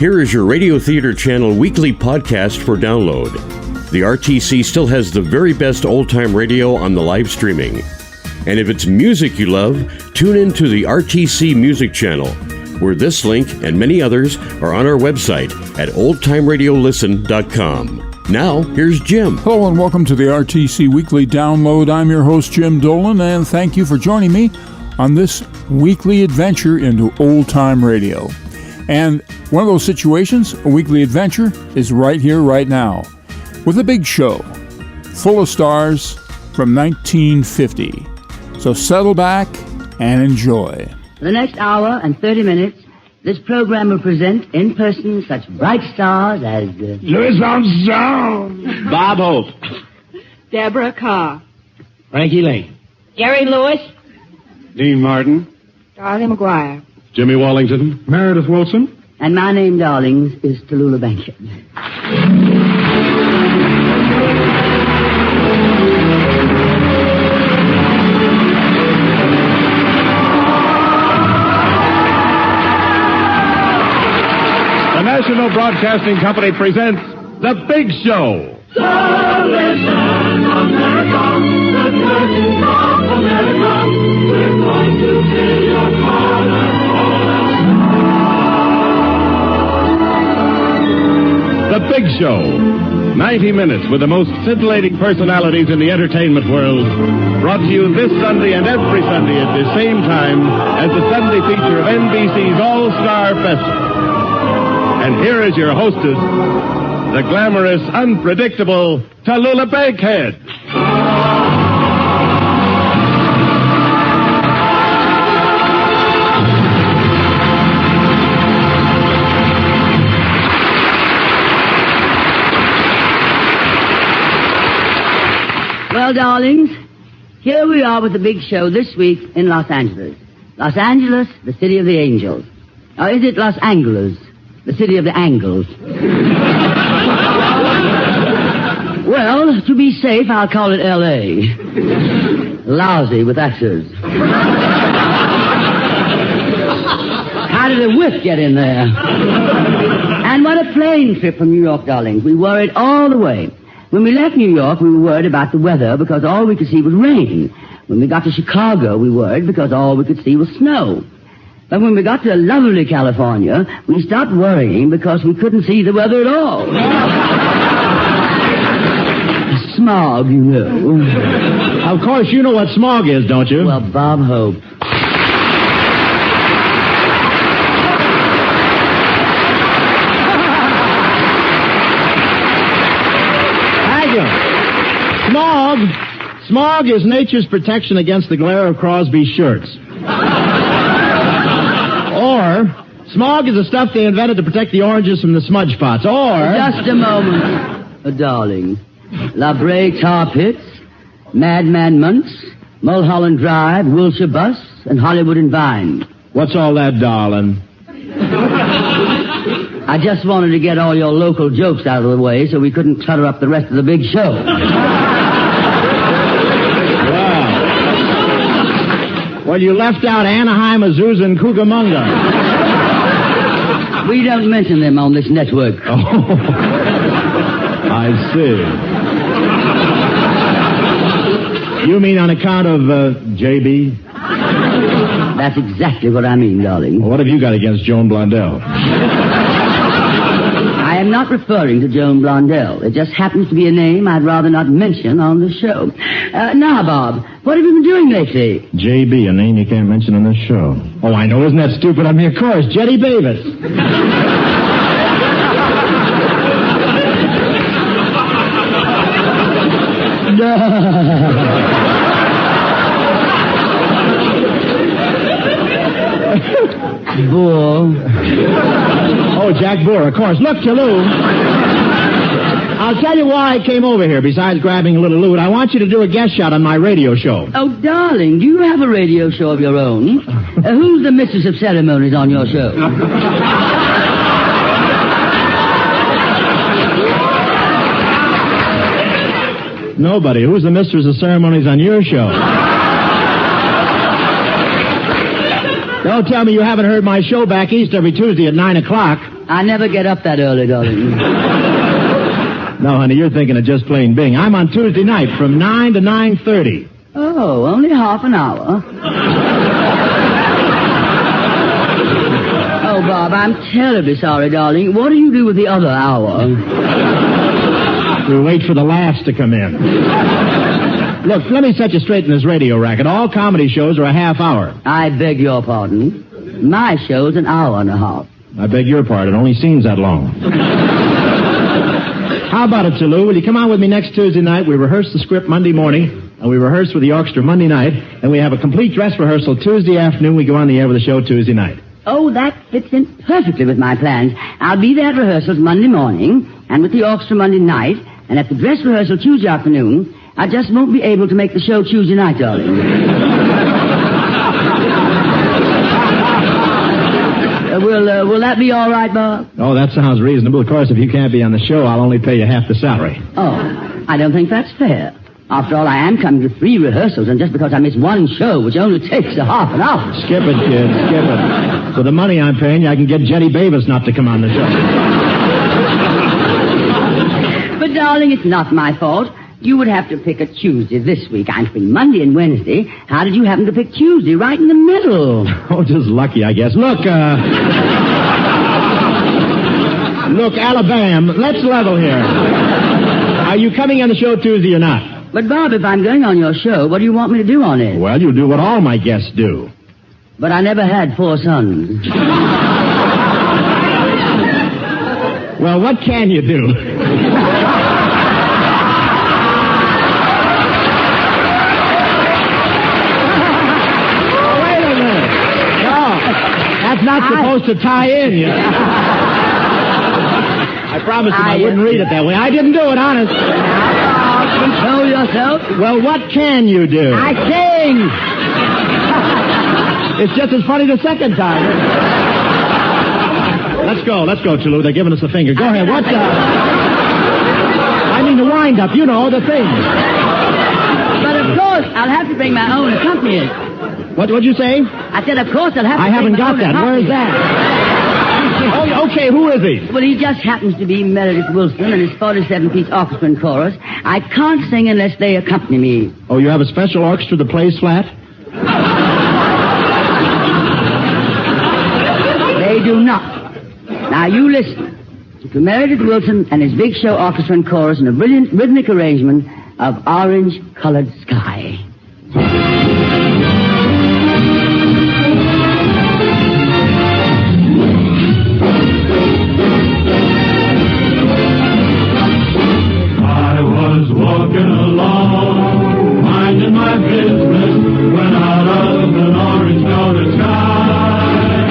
Here is your Radio Theater Channel weekly podcast for download. The RTC still has the very best old-time radio on the live streaming. And if it's music you love, tune in to the RTC Music Channel, where this link and many others are on our website at oldtimeradiolisten.com. Now, here's Jim. Hello and welcome to the RTC Weekly Download. I'm your host, Jim Dolan, and thank you for joining me on this weekly adventure into old-time radio. And one of those situations, a weekly adventure, is right here, right now, with a big show, full of stars from 1950. So settle back and enjoy. For the next hour and 30 minutes, this program will present in person such bright stars as Louis Armstrong, Bob Hope, Deborah Carr, Frankie Lane, Jerry Lewis, Dean Martin, Charlie McGuire, Jimmy Wallington, Meredith Wilson, and my name, darlings, is Tallulah Bankhead. The National Broadcasting Company presents The Big Show. Salvation, America, the curtains of America, we're going to fill your corner, The Big Show. 90 minutes with the most scintillating personalities in the entertainment world. Brought to you this Sunday and every Sunday at the same time as the Sunday feature of NBC's All-Star Festival. And here is your hostess, the glamorous, unpredictable Tallulah Bankhead. Well, darlings, here we are with the big show this week in Los Angeles. Los Angeles, the city of the angels. Or is it Los Angeles, the city of the angles? Well, to be safe, I'll call it L.A. Lousy with X's. How did a whiff get in there? And what a plane trip from New York, darlings. We worried all the way. When we left New York, we were worried about the weather because all we could see was rain. When we got to Chicago, we worried because all we could see was snow. But when we got to lovely California, we stopped worrying because we couldn't see the weather at all. Smog, you know. Of course, you know what smog is, don't you? Well, Bob Hope. Smog is nature's protection against the glare of Crosby shirts. Or, smog is the stuff they invented to protect the oranges from the smudge spots. Or... Just a moment, darling. La Brea Tar Pits, Madman Months, Mulholland Drive, Wilshire Bus, and Hollywood and Vine. What's all that, darling? I just wanted to get all your local jokes out of the way so we couldn't clutter up the rest of the big show. Well, you left out Anaheim, Azusa, and Cucamonga. We don't mention them on this network. Oh, I see. You mean on account of J.B.? That's exactly what I mean, darling. Well, what have you got against Joan Blondell? I am not referring to Joan Blondell. It just happens to be a name I'd rather not mention on the show. Now, Bob, what have you been doing lately? J.B., a name you can't mention on this show. Oh, I know. Isn't that stupid? I mean, of course, Jetty Davis. Boar. Oh, Jack Boer, of course. Look, Tallulah. I'll tell you why I came over here, besides grabbing a little loot. I want you to do a guest shot on my radio show. Oh, darling, do you have a radio show of your own? Who's the mistress of ceremonies on your show? Nobody. Who's the mistress of ceremonies on your show? Don't tell me you haven't heard my show back east every Tuesday at 9 o'clock. I never get up that early, darling. No, honey, you're thinking of just plain Bing. I'm on Tuesday night from 9 to 9:30. Oh, only half an hour. Oh, Bob, I'm terribly sorry, darling. What do you do with the other hour? We wait for the laughs to come in. Look, let me set you straight in this radio racket. All comedy shows are a half hour. I beg your pardon. My show's an hour and a half. I beg your pardon. Only scene's that long. How about it, Toulouse? Will you come on with me next Tuesday night? We rehearse the script Monday morning, and we rehearse with the orchestra Monday night, and we have a complete dress rehearsal Tuesday afternoon. We go on the air with the show Tuesday night. Oh, that fits in perfectly with my plans. I'll be there at rehearsals Monday morning, and with the orchestra Monday night, and at the dress rehearsal Tuesday afternoon. I just won't be able to make the show Tuesday night, darling. Will that be all right, Bob? Oh, that sounds reasonable. Of course, if you can't be on the show, I'll only pay you half the salary. Oh, I don't think that's fair. After all, I am coming to 3 rehearsals, and just because I miss one show, which only takes a half an hour. Skip it, kid, skip it. For the money I'm paying you, I can get Jetty Bavis not to come on the show. But, darling, it's not my fault. You would have to pick a Tuesday this week. I'm free Monday and Wednesday. How did you happen to pick Tuesday right in the middle? Oh, just lucky, I guess. Look, Look, Alabama, let's level here. Are you coming on the show Tuesday or not? But, Bob, if I'm going on your show, what do you want me to do on it? Well, you do what all my guests do. But I never had 4 sons. Well, what can you do? Wait a minute. No, that's not supposed to tie in, you know. I promised him I wouldn't read it that way. I didn't do it, honest. Control yourself. Well, what can you do? I sing. It's just as funny the second time. Let's go, Toulouse. They're giving us the finger. Go ahead. What's I mean the wind-up. You know, the thing. But, of course, I'll have to bring my own accompanist. What'd you say? I said, of course, I'll have to I haven't got that. Where is that? Oh, okay, who is he? Well, he just happens to be Meredith Wilson and his 47-piece orchestra and chorus. I can't sing unless they accompany me. Oh, you have a special orchestra that plays flat? They do not. Now, you listen to Meredith Wilson and his big show orchestra and chorus in a brilliant rhythmic arrangement of Orange-Colored Sky. Walking along, minding my business, when out of an orange-colored sky,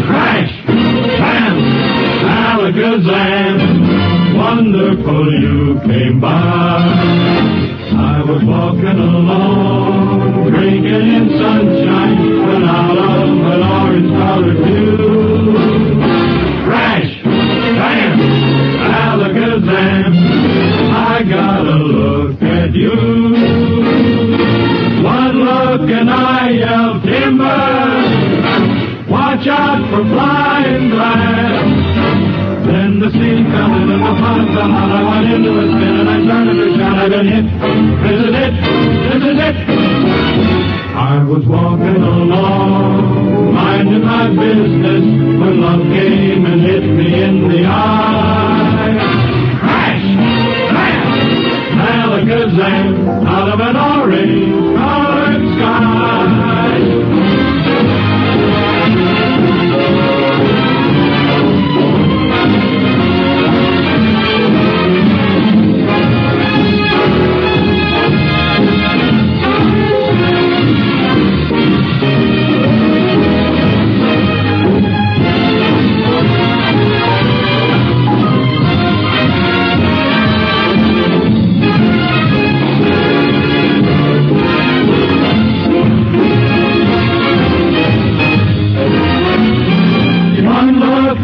crash, bam, alakazam, wonderful you came by. I was walking along, drinking in sunshine, when out of an orange-colored view, crash, bam, alakazam, I gotta look at you. One look and I yell timber. Watch out for flying glass. Then the scene comes and the fun come out. I went into a spin and I started to shout. I've been hit. This is it. This is it. I was walking along, minding my business, when love came and hit me in the eye. Crash! Alakazam, out of an orange-colored sky.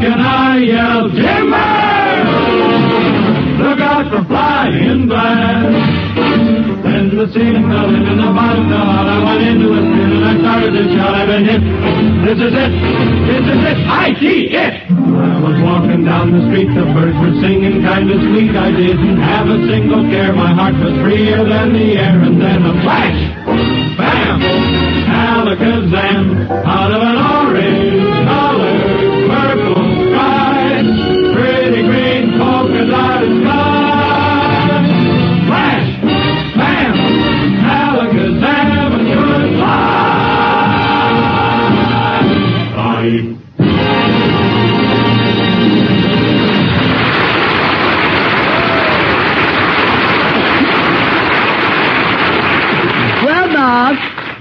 And I yelled, timber! Look out for flying glass. Then the scene fell in and the bottom fell out. I went into a spin and I started to shout. I've been hit. This is it. This is it. I-T-it. I was walking down the street, the birds were singing kind of sweet. I didn't have a single care. My heart was freer than the air. And then a flash, bam, alakazam, out of an orange-colored purple sky, pretty green polka dotted sky. Flash, bam, alakazam, and goodbye. Bye.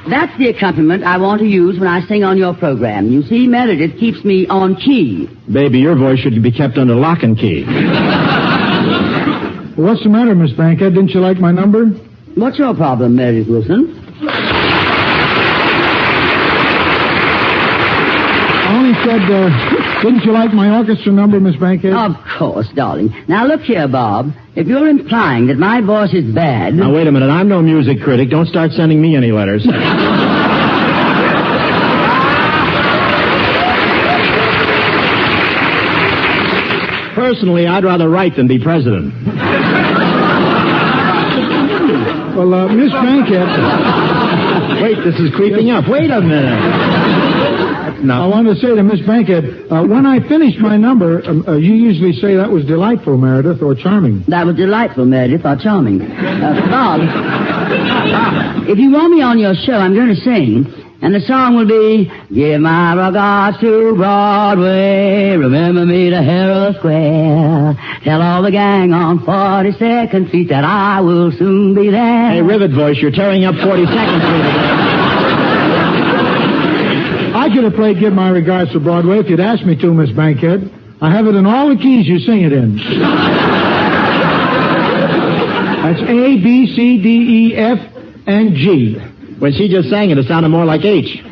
That's the accompaniment I want to use when I sing on your program. You see, Meredith keeps me on key. Baby, your voice should be kept under lock and key. What's the matter, Miss Bankhead? Didn't you like my number? What's your problem, Meredith Wilson? I only said, didn't you like my orchestra number, Miss Bankhead? Of course, darling. Now, look here, Bob. If you're implying that my voice is bad... Now, wait a minute. I'm no music critic. Don't start sending me any letters. Personally, I'd rather write than be president. Well, Miss Bankhead... Wait, this is creeping up. Wait a minute. I want to say to Miss Bankhead, when I finish my number, you usually say that was delightful, Meredith, or charming. That was delightful, Meredith, or charming. Bob, if you want me on your show, I'm going to sing, and the song will be, Give my regards to Broadway, remember me to Herald Square, tell all the gang on 42nd Street that I will soon be there. Hey, Rivet Voice, you're tearing up 42nd Street. I could have played Give My Regards to Broadway if you'd asked me to, Miss Bankhead. I have it in all the keys you sing it in. That's A, B, C, D, E, F, and G. When she just sang it, it sounded more like H.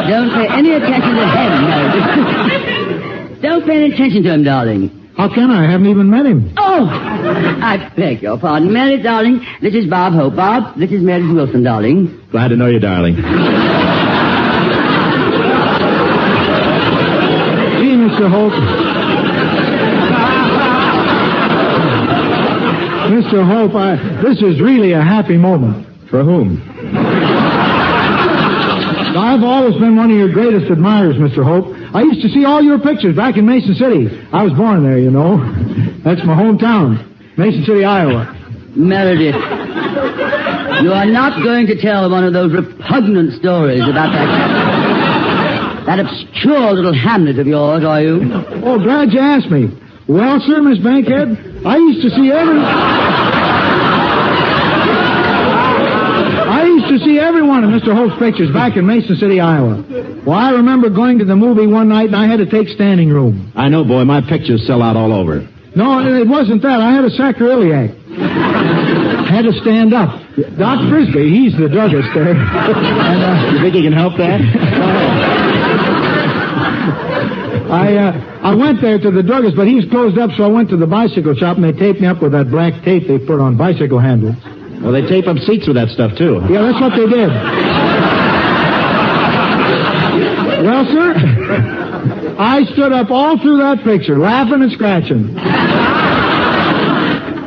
Don't pay any attention to him, Meredith. Don't pay any attention to him, darling. How can I? I haven't even met him. Oh! I beg your pardon. Meredith, darling, this is Bob Hope. Bob, this is Meredith Wilson, darling. Glad to know you, darling. Gee, Mr. Hope. Mr. Hope, this is really a happy moment. For whom? I've always been one of your greatest admirers, Mr. Hope. I used to see all your pictures back in Mason City. I was born there, you know. That's my hometown, Mason City, Iowa. Meredith, you are not going to tell one of those repugnant stories about that obscure little hamlet of yours, are you? Oh, glad you asked me. Well, sir, Miss Bankhead, I used to see every one of Mr. Hope's pictures back in Mason City, Iowa. Well, I remember going to the movie one night and I had to take standing room. I know, boy. My pictures sell out all over. No, it wasn't that. I had a sacroiliac. Had to stand up. Doc Frisbee, he's the druggist there. And, you think he can help that? I went there to the druggist, but he was closed up, so I went to the bicycle shop and they taped me up with that black tape they put on bicycle handles. Well, they tape up seats with that stuff, too. Yeah, that's what they did. Well, sir, I stood up all through that picture, laughing and scratching.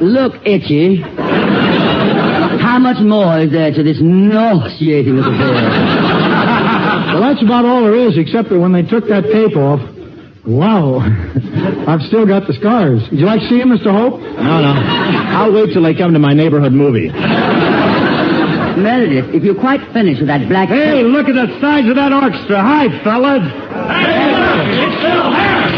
Look, Itchy, how much more is there to this nauseating little affair? Well, that's about all there is, except that when they took that tape off, wow, I've still got the scars. Would you like to see him, Mr. Hope? No. I'll wait till they come to my neighborhood movie. Meredith, if you're quite finished with that black... Hey, look at the size of that orchestra. Hi, fellas. Hey, it's still here.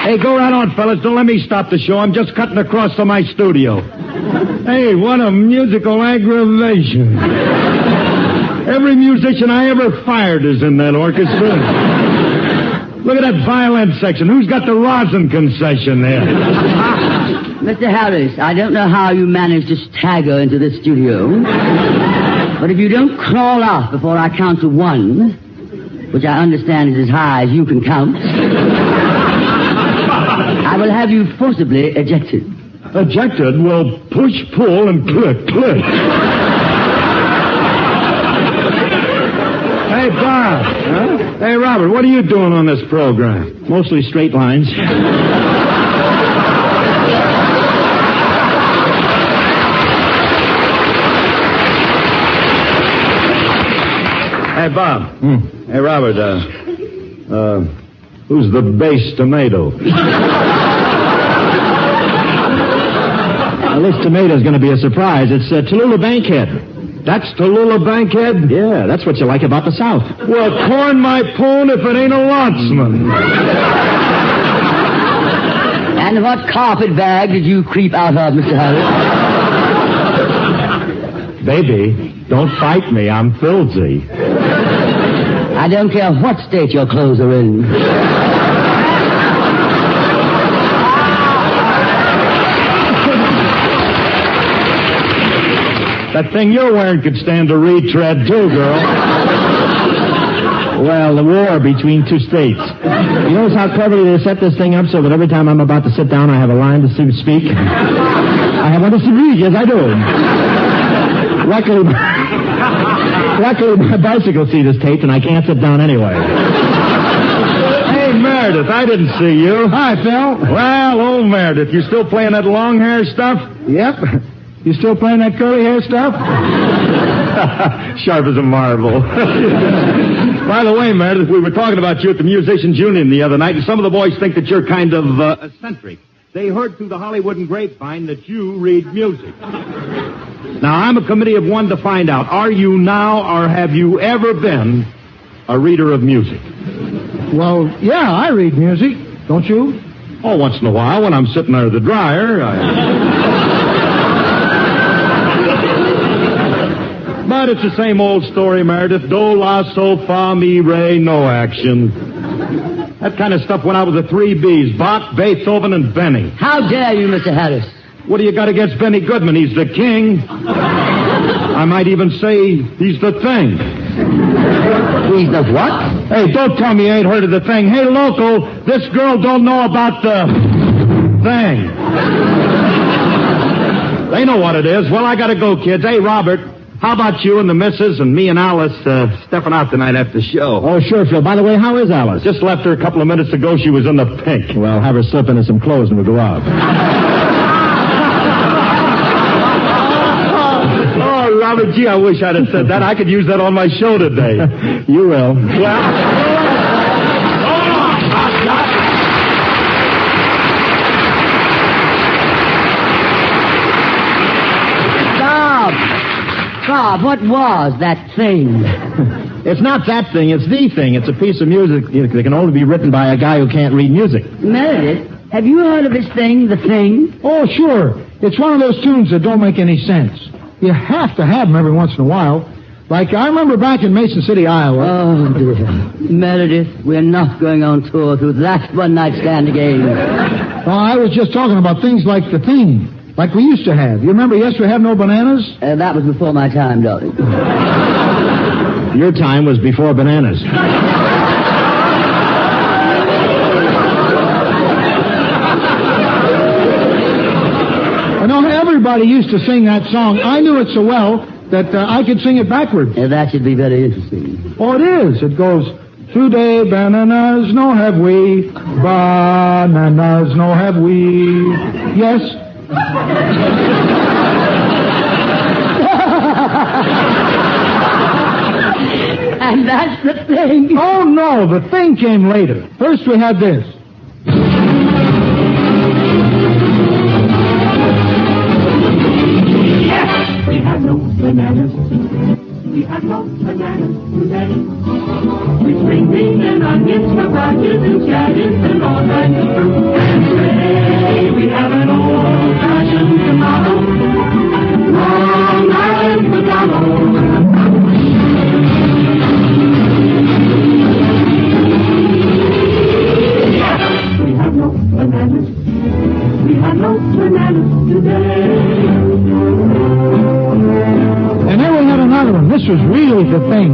Hey, go right on, fellas. Don't let me stop the show. I'm just cutting across to my studio. Hey, what a musical aggravation. Every musician I ever fired is in that orchestra. Look at that violin section. Who's got the rosin concession there? Mr. Harris, I don't know how you managed to stagger into this studio, but if you don't crawl off before I count to 1, which I understand is as high as you can count... I will have you forcibly ejected. Ejected? Well, push, pull, and click, click. Hey, Bob. Huh? Hey, Robert, what are you doing on this program? Mostly straight lines. Hey, Bob. Hey, Robert, who's the bass tomato? Well, this tomato's going to be a surprise. It's Tallulah Bankhead. That's Tallulah Bankhead? Yeah, that's what you like about the South. Well, corn my pone if it ain't a lotsman. And what carpet bag did you creep out of, Mr. Harris? Baby, don't fight me. I'm filthy. I don't care what state your clothes are in. That thing you're wearing could stand a retread, too, girl. Well, the war between two states. You notice how cleverly they set this thing up so that every time I'm about to sit down, I have a line to speak? I have one to speak, yes, I do. Luckily, my bicycle seat is taped, and I can't sit down anyway. Hey, Meredith, I didn't see you. Hi, Phil. Well, old Meredith, you still playing that long hair stuff? Yep. You still playing that curly hair stuff? Sharp as a marble. By the way, Meredith, we were talking about you at the Musicians Union the other night, and some of the boys think that you're kind of eccentric. They heard through the Hollywood and grapevine that you read music. Now, I'm a committee of one to find out, are you now or have you ever been a reader of music? Well, yeah, I read music. Don't you? Oh, once in a while when I'm sitting there at the dryer. But it's the same old story, Meredith. Do, la, sol, fa, mi, re, no action. That kind of stuff when I was the 3 Bs, Bach, Beethoven, and Benny. How dare you, Mr. Harris? What do you got against Benny Goodman? He's the king. I might even say he's the thing. He's the what? Hey, don't tell me you ain't heard of the thing. Hey, local, this girl don't know about the thing. They know what it is. Well, I gotta go, kids. Hey, Robert, how about you and the missus and me and Alice stepping out tonight after the show? Oh, sure, Phil. By the way, how is Alice? Just left her a couple of minutes ago. She was in the pink. Well, have her slip into some clothes and we'll go out. Oh, Robert, gee, I wish I'd have said that. I could use that on my show today. You will. Well... Bob, what was that thing? It's not that thing, it's the thing. It's a piece of music that can only be written by a guy who can't read music. Meredith, have you heard of this thing, the thing? Oh, sure. It's one of those tunes that don't make any sense. You have to have them every once in a while. Like, I remember back in Mason City, Iowa. Oh, dear. Meredith, we're not going on tour through that one-night stand again. Oh, I was just talking about things like the thing. Like we used to have. You remember Yes, We Have No Bananas? That was before my time, darling. Your time was before bananas. I know everybody used to sing that song. I knew it so well that I could sing it backwards. That should be very interesting. Oh, it is. It goes, today bananas no have we, bananas no have we. Yes. And that's the thing. Oh, no, the thing came later. First we had this. Yes! We have no bananas. We have no bananas today. With string beans and onions, cabbages and scatters and all kinds of fruit. And today we have an old-fashioned tomato. Long Island potato. We have no bananas today. And then we had another one. This was really the thing,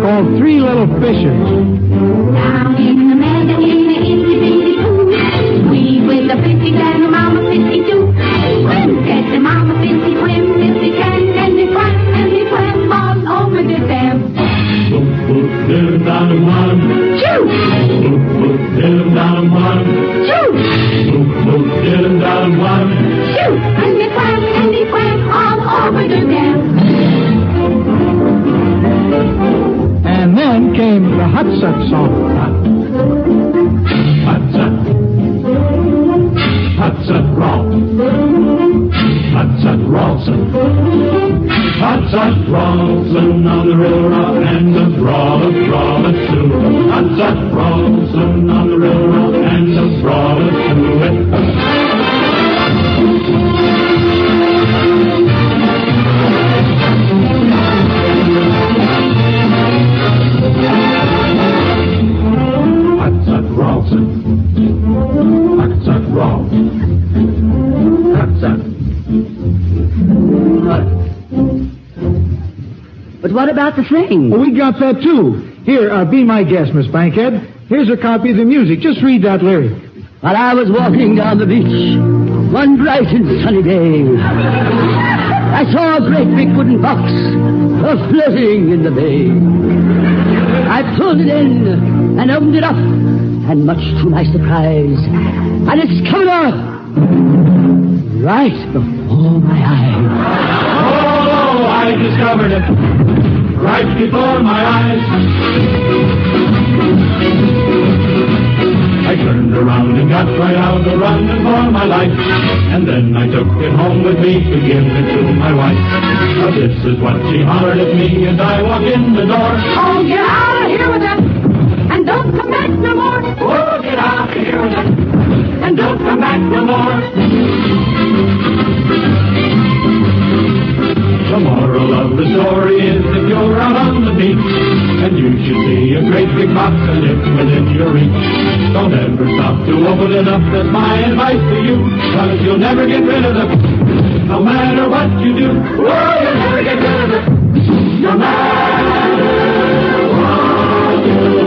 called Three Little Fishes. Down in the meadow in the itty bitty pool, we with the Hudson Rawson on the railroad and the Rawlett too. Hudson Rawson on the railroad and the Rawlett too. But what about the thing? Well, we got that, too. Here, be my guest, Miss Bankhead. Here's a copy of the music. Just read that lyric. While I was walking down the beach one bright and sunny day, I saw a great big wooden box floating in the bay. I pulled it in and opened it up, and much to my surprise, I discovered her right before my eyes. Oh, I discovered it right before my eyes. I turned around and got right out a running for my life. And then I took it home with me to give it to my wife. Now this is what she hollered at me as I walked in the door. Oh, get out of here with that, and don't come back no more. Oh, get out of here with that, and don't come back no more. The moral of the story is if you're out on the beach and you should see a great big box and it's within your reach, don't ever stop to open it up. That's my advice to you, because you'll never get rid of it. No matter what you do, oh, you'll never get rid of it. No matter what you do.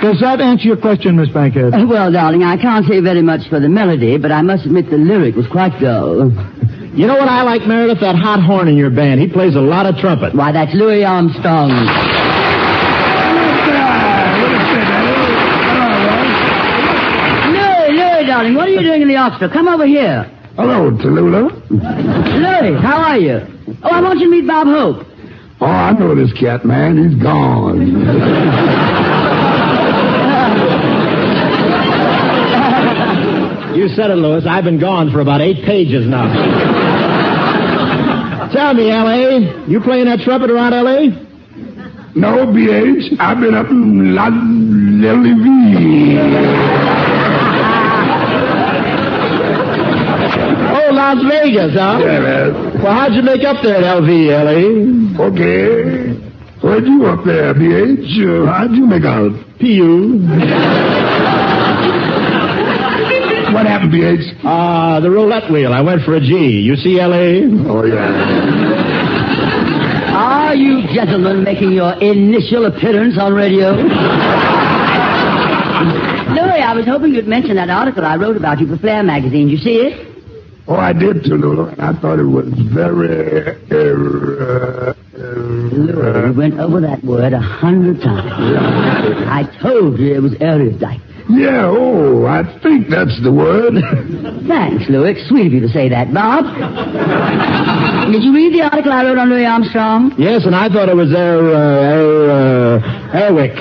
Does that answer your question, Miss Bankhead? Well, darling, I can't say very much for the melody, but I must admit the lyric was quite dull. You know what I like, Meredith? That hot horn in your band. He plays a lot of trumpet. Why, that's Louis Armstrong. Louis, darling, what are you doing in the orchestra? Come over here. Hello, Tallulah. Louis, how are you? Oh, I want you to meet Bob Hope. Oh, I know this cat, man. He's gone. You said it, Louis. I've been gone for about 8 pages now. Tell me, L.A., you playing that trumpet around L.A.? No, B.H. I've been up in L.A.V. Oh, Las Vegas, huh? Yeah, man. Well, how'd you make up there at L.V., L.A.? Okay. Where'd you up there, B.H.? How'd you make out? P.U. What happened, B.H.? The roulette wheel. I went for a G. You see L.A.? Oh, yeah. Are you gentlemen making your initial appearance on radio? Louis, I was hoping you'd mention that article I wrote about you for Flair magazine. Did you see it? Oh, I did, Tallulah, and I thought it was very... Louis, we went over that word 100 times. I told you it was erudite. Yeah, oh, I think that's the word. Thanks, Louis. It's sweet of you to say that. Bob? Did you read the article I wrote on Louis Armstrong? Yes, and I thought it was Erwick.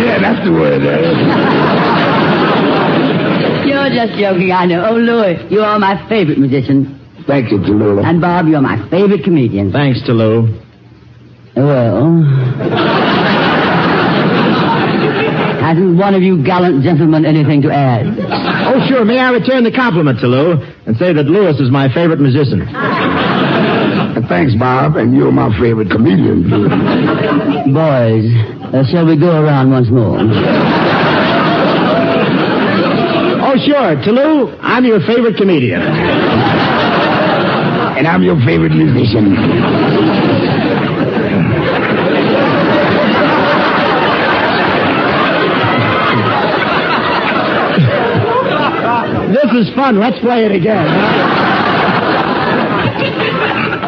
Yeah, that's the word. You're just joking, I know. Oh, Louis, you are my favorite musician. Thank you, Tallulah. And Bob, you're my favorite comedian. Thanks to Lou. Well... Hasn't one of you gallant gentlemen anything to add? Oh, sure. May I return the compliment to Lou and say that Louis is my favorite musician? Thanks, Bob, and you're my favorite comedian, too. Boys, shall we go around once more? Oh, sure. To Lou, I'm your favorite comedian. And I'm your favorite musician. This is fun. Let's play it again.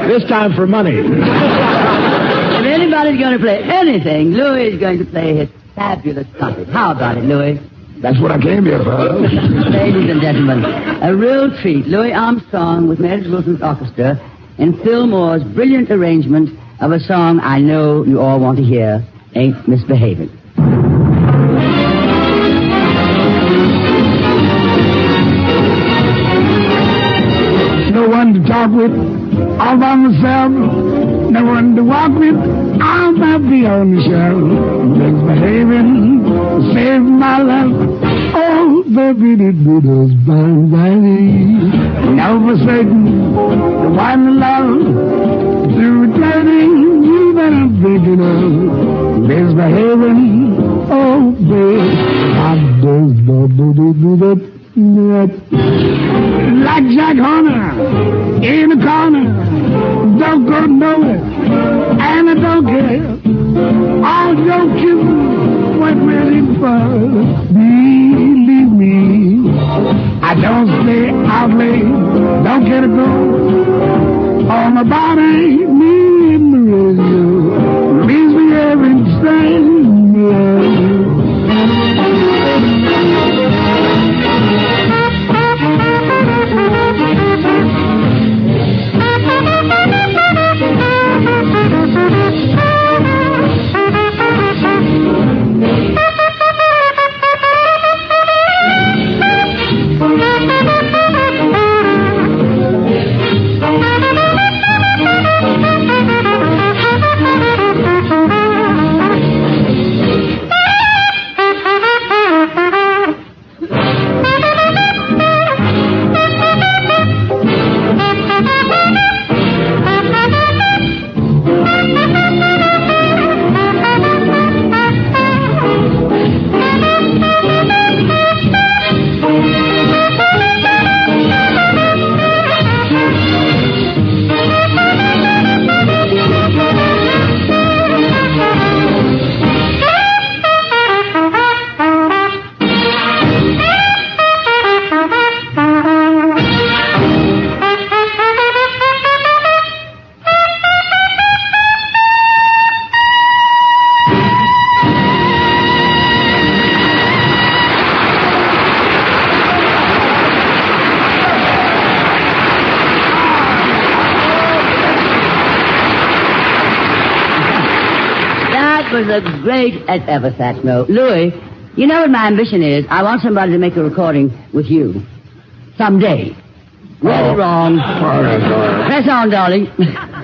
This time for money. If anybody's going to play anything, Louis is going to play it fabulous concert. How about it, Louis? That's what I came here for. Ladies and gentlemen, a real treat. Louis Armstrong with Meredith Wilson's orchestra in Phil Moore's brilliant arrangement of a song I know you all want to hear, Ain't Misbehaving. No one to talk with, all by myself. No one to walk with, I'll be on the shelf. Misbehaving, save my life. Oh, baby, it does bang, bang. Now for certain, the one to love, through turning, you better pick it up. Misbehaving, oh, baby, I does do that. Like Jack Horner in the corner, don't go nowhere, and I don't care. All your kisses went really far. Believe me, I don't stay out late, don't get a go. All my body, me in the radio, leaves me every time. Was a great ever sax note. Louis, you know what my ambition is? I want somebody to make a recording with you. Someday. Really wrong. All right. Press on, darling.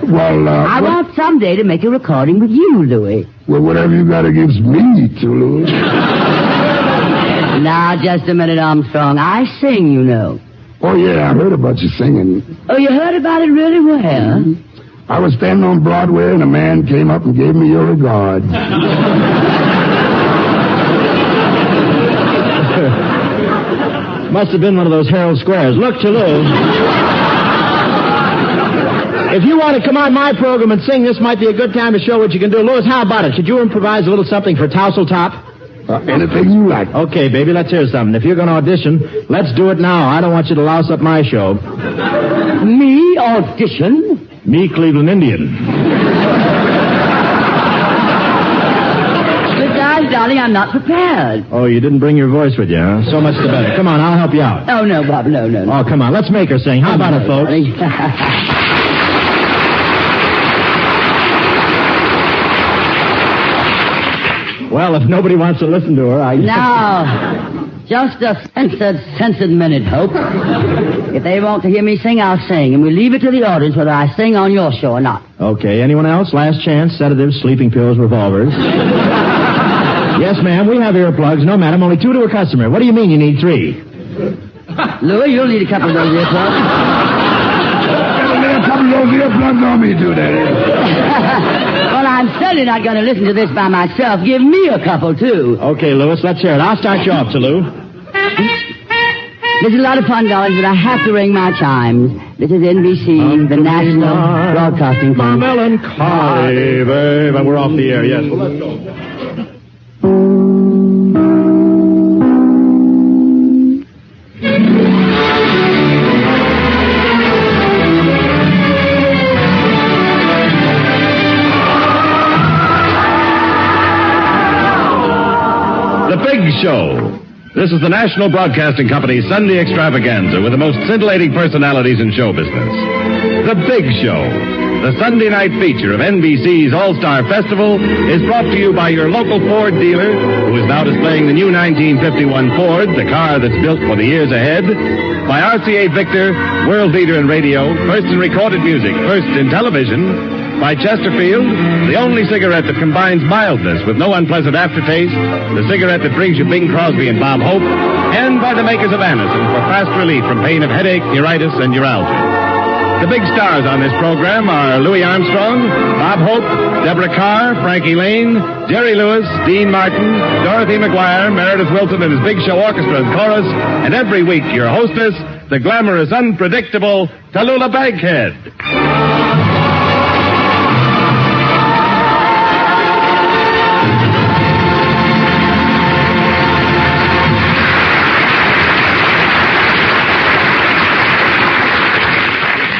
Well, I want someday to make a recording with you, Louis. Well, whatever you got against me, Tulu. Now, just a minute, Armstrong. I sing, you know. Oh, yeah, I heard about you singing. Oh, you heard about it really well? Mm-hmm. I was standing on Broadway, and a man came up and gave me your regard. Must have been one of those Herald Squares. Look, Toulouse. If you want to come on my program and sing, this might be a good time to show what you can do. Louis, how about it? Should you improvise a little something for Tousle Top? Anything you like. Okay, baby, let's hear something. If you're going to audition, let's do it now. I don't want you to louse up my show. Me audition? Me, Cleveland Indian. Besides, darling, I'm not prepared. Oh, you didn't bring your voice with you, huh? So much the better. Come on, I'll help you out. Oh, no, Bob, no. Oh, come on, let's make her sing. How about it, folks? Well, if nobody wants to listen to her, I... Now, just a censored minute, Hope. If they want to hear me sing, I'll sing, and we leave it to the audience whether I sing on your show or not. Okay, anyone else? Last chance, sedatives, sleeping pills, revolvers. Yes, ma'am, we have earplugs. No, madam, only 2 to a customer. What do you mean you need 3? Louis, you'll need a couple of those earplugs. A couple of those earplugs on me, too, Daddy. Well, I'm certainly not going to listen to this by myself. Give me a couple, too. Okay, Louis, let's hear it. I'll start you off, Toulouse. This is a lot of fun, darling, but I have to ring my chimes. This is NBC, the National Broadcasting My Company. melancholy, babe. And we're off the air, yes. Well, let's go. The Big Show. This is the National Broadcasting Company's Sunday extravaganza with the most scintillating personalities in show business. The Big Show, the Sunday night feature of NBC's All-Star Festival, is brought to you by your local Ford dealer, who is now displaying the new 1951 Ford, the car that's built for the years ahead, by RCA Victor, world leader in radio, first in recorded music, first in television, by Chesterfield, the only cigarette that combines mildness with no unpleasant aftertaste, the cigarette that brings you Bing Crosby and Bob Hope, and by the makers of Anacin for fast relief from pain of headache, neuritis, and neuralgia. The big stars on this program are Louis Armstrong, Bob Hope, Deborah Carr, Frankie Lane, Jerry Lewis, Dean Martin, Dorothy McGuire, Meredith Wilson and his Big Show Orchestra and Chorus, and every week your hostess, the glamorous, unpredictable Tallulah Bankhead.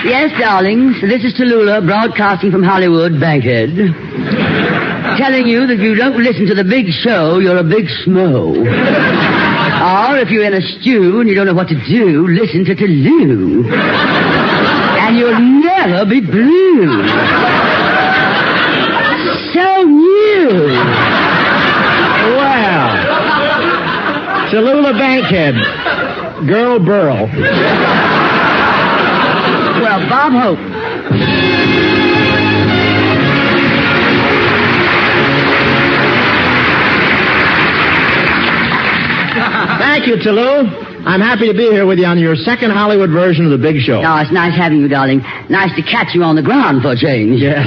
Yes, darlings, this is Tallulah, broadcasting from Hollywood, Bankhead. Telling you that if you don't listen to the Big Show, you're a big smo. Or if you're in a stew and you don't know what to do, listen to Tallulah. And you'll never be blue. So new. Well, Tallulah Bankhead, Girl Burl. Well, Bob Hope. Thank you, Tallulah. I'm happy to be here with you on your second Hollywood version of The Big Show. Oh, it's nice having you, darling. Nice to catch you on the ground for a change. Yes.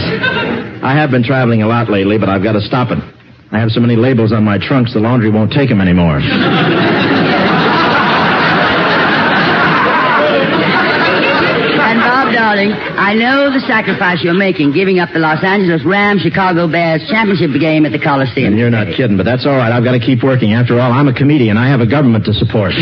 I have been traveling a lot lately, but I've got to stop it. I have so many labels on my trunks, the laundry won't take them anymore. Darling, I know the sacrifice you're making, giving up the Los Angeles Rams Chicago Bears championship game at the Coliseum. And you're not kidding, but that's all right. I've got to keep working. After all, I'm a comedian. I have a government to support.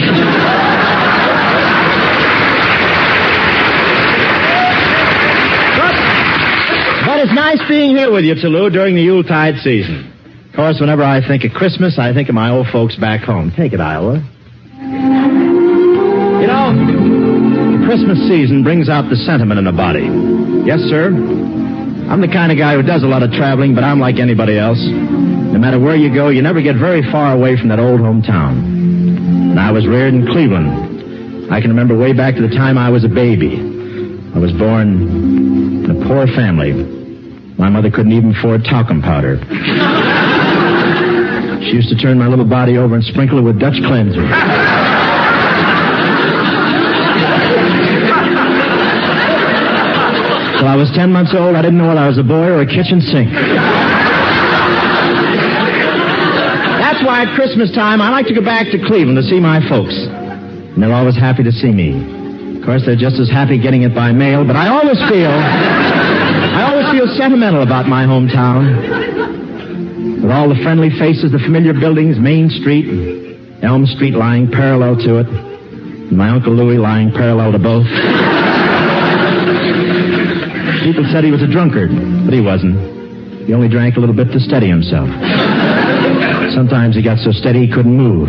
But it's nice being here with you, Tallulah, during the Yuletide season. Of course, whenever I think of Christmas, I think of my old folks back home. Take it, Iowa. You know, Christmas season brings out the sentiment in a body. Yes, sir. I'm the kind of guy who does a lot of traveling, but I'm like anybody else. No matter where you go, you never get very far away from that old hometown. And I was reared in Cleveland. I can remember way back to the time I was a baby. I was born in a poor family. My mother couldn't even afford talcum powder. She used to turn my little body over and sprinkle it with Dutch cleanser. Till I was 10 months old, I didn't know whether I was a boy or a kitchen sink. That's why at Christmas time, I like to go back to Cleveland to see my folks. And they're always happy to see me. Of course, they're just as happy getting it by mail, but I always feel sentimental about my hometown. With all the friendly faces, the familiar buildings, Main Street, Elm Street lying parallel to it, and my Uncle Louis lying parallel to both. People said he was a drunkard, but he wasn't. He only drank a little bit to steady himself. Sometimes he got so steady he couldn't move.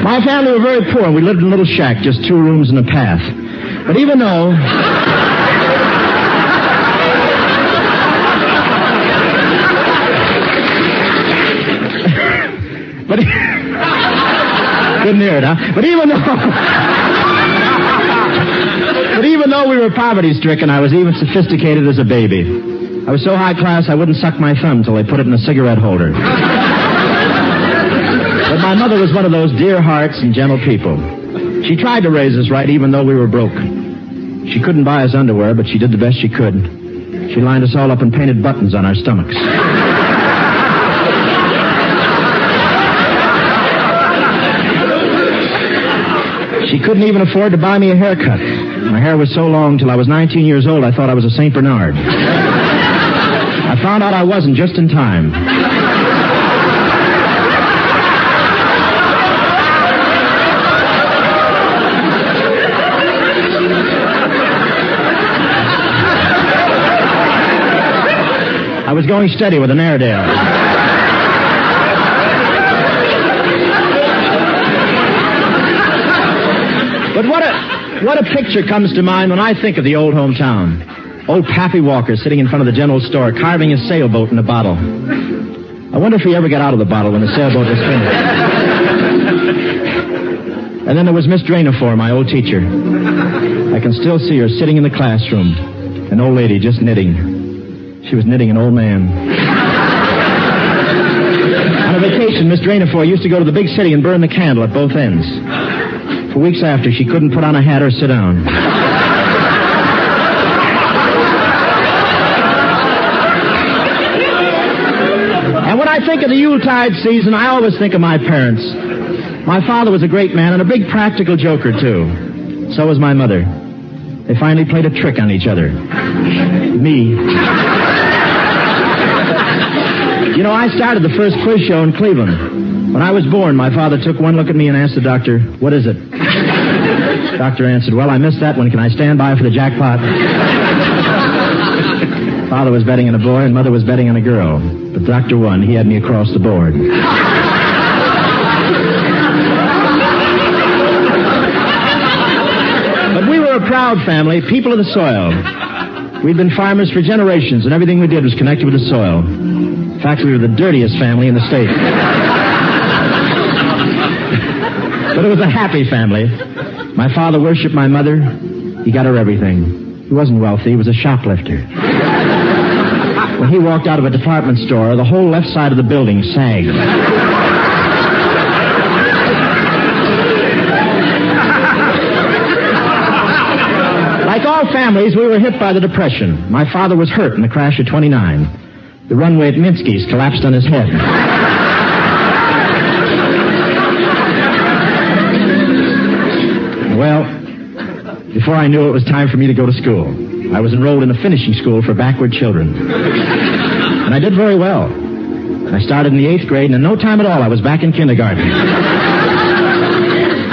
My family were very poor, and we lived in a little shack, just 2 rooms and a path. But even though... Couldn't hear it, huh? But even though we were poverty-stricken, I was even sophisticated as a baby. I was so high class I wouldn't suck my thumb till they put it in a cigarette holder. But my mother was one of those dear hearts and gentle people. She tried to raise us right even though we were broke. She couldn't buy us underwear, but she did the best she could. She lined us all up and painted buttons on our stomachs. She couldn't even afford to buy me a haircut. My hair was so long till I was 19 years old I thought I was a St. Bernard. I found out I wasn't just in time. I was going steady with an Airedale. But what a picture comes to mind when I think of the old hometown. Old Pappy Walker sitting in front of the general store carving a sailboat in a bottle. I wonder if he ever got out of the bottle when the sailboat was finished. And then there was Miss Drainafor, my old teacher. I can still see her sitting in the classroom, an old lady just knitting. She was knitting an old man. On a vacation, Miss Drainafor used to go to the big city and burn the candle at both ends. For weeks after, she couldn't put on a hat or sit down. And when I think of the Yuletide season, I always think of my parents. My father was a great man and a big practical joker, too. So was my mother. They finally played a trick on each other. Me. You know, I started the first quiz show in Cleveland. When I was born, my father took one look at me and asked the doctor, "What is it?" The doctor answered, "Well, I missed that one. Can I stand by for the jackpot?" Father was betting on a boy and mother was betting on a girl. But doctor won. He had me across the board. But we were a proud family, people of the soil. We'd been farmers for generations, and everything we did was connected with the soil. In fact, we were the dirtiest family in the state. But it was a happy family. My father worshipped my mother. He got her everything. He wasn't wealthy. He was a shoplifter. When he walked out of a department store, the whole left side of the building sagged. Like all families, we were hit by the Depression. My father was hurt in the crash of 29. The runway at Minsky's collapsed on his head. Well, before I knew it was time for me to go to school. I was enrolled in a finishing school for backward children. And I did very well. I started in the 8th grade, and in no time at all, I was back in kindergarten.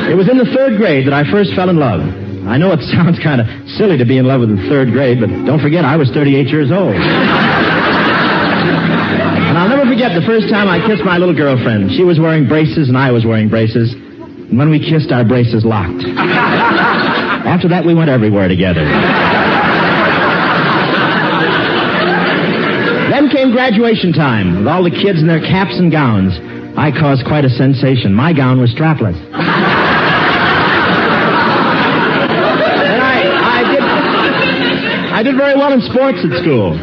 It was in the 3rd grade that I first fell in love. I know it sounds kind of silly to be in love with the 3rd grade, but don't forget, I was 38 years old. And I'll never forget the first time I kissed my little girlfriend. She was wearing braces, and I was wearing braces. And when we kissed, our braces locked. After that, we went everywhere together. Then came graduation time, with all the kids in their caps and gowns. I caused quite a sensation. My gown was strapless. And I did very well in sports at school.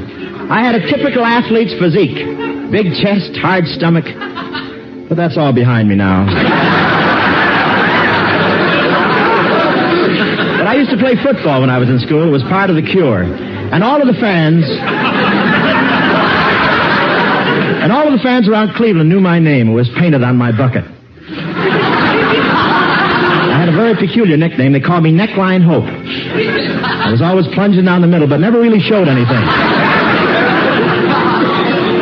I had a typical athlete's physique. Big chest, hard stomach. But that's all behind me now. But I used to play football when I was in school. It was part of the cure. And all of the fans around Cleveland knew my name. It was painted on my bucket. I had a very peculiar nickname. They called me Neckline Hope. I was always plunging down the middle, but never really showed anything.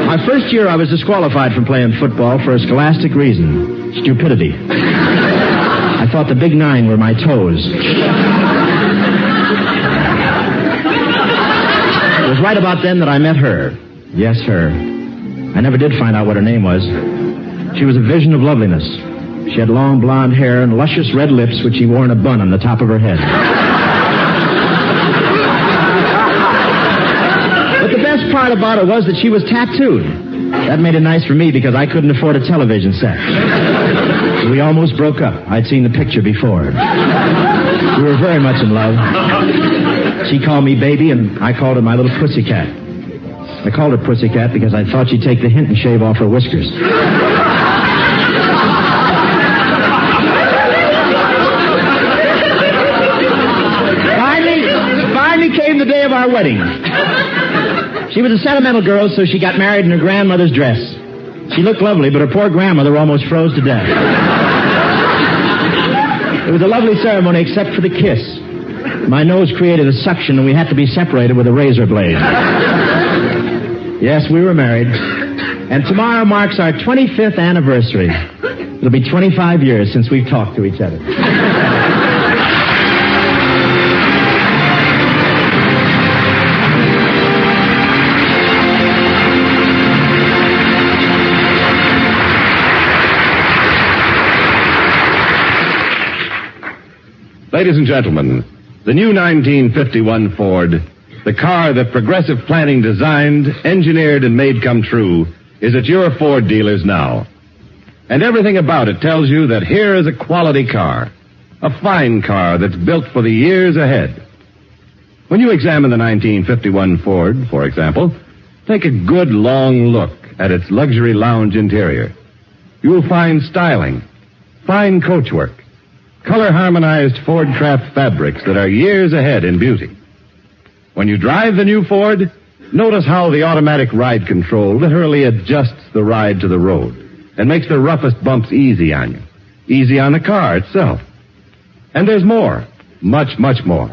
My first year, I was disqualified from playing football for a scholastic reason. Stupidity. I thought the big 9 were my toes. It was right about then that I met her. Yes, her. I never did find out what her name was. She was a vision of loveliness. She had long blonde hair and luscious red lips, which she wore in a bun on the top of her head. But the best part about her was that she was tattooed. That made it nice for me because I couldn't afford a television set. We almost broke up. I'd seen the picture before. We were very much in love. She called me baby, and I called her my little pussycat. I called her pussycat because I thought she'd take the hint and shave off her whiskers. Finally came the day of our wedding. She was a sentimental girl, so she got married in her grandmother's dress. She looked lovely, but her poor grandmother almost froze to death. It was a lovely ceremony except for the kiss. My nose created a suction, and we had to be separated with a razor blade. Yes, we were married. And tomorrow marks our 25th anniversary. It'll be 25 years since we've talked to each other. Ladies and gentlemen, the new 1951 Ford, the car that Progressive Planning designed, engineered, and made come true, is at your Ford dealers now. And everything about it tells you that here is a quality car, a fine car that's built for the years ahead. When you examine the 1951 Ford, for example, take a good long look at its luxury lounge interior. You'll find styling, fine coachwork, color-harmonized Ford Craft fabrics that are years ahead in beauty. When you drive the new Ford, notice how the automatic ride control literally adjusts the ride to the road and makes the roughest bumps easy on you, easy on the car itself. And there's more, much, much more.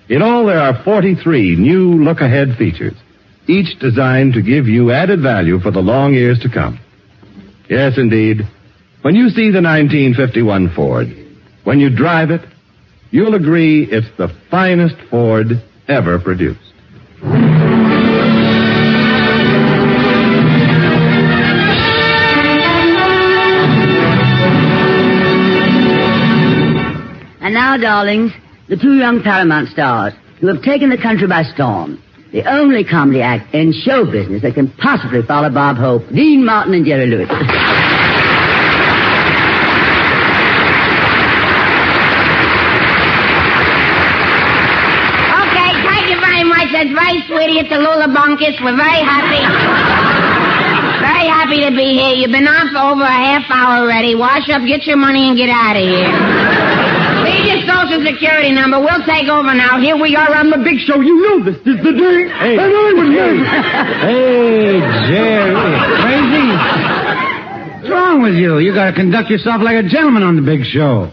In all, there are 43 new look-ahead features, each designed to give you added value for the long years to come. Yes, indeed. When you see the 1951 Ford, when you drive it, you'll agree it's the finest Ford ever produced. And now, darlings, the two young Paramount stars who have taken the country by storm. The only comedy act in show business that can possibly follow Bob Hope, Dean Martin and Jerry Lewis. Okay, thank you very much. That's very sweet. It's a Lula Bunkus. We're very happy. Very happy to be here. You've been on for over a half hour already. Wash up, get your money, and get out of here. Leave your Social Security number. We'll take over now. Here we are on the big show. You know this is the day. Hey, Jerry, crazy? What's wrong with you? You got to conduct yourself like a gentleman on the big show.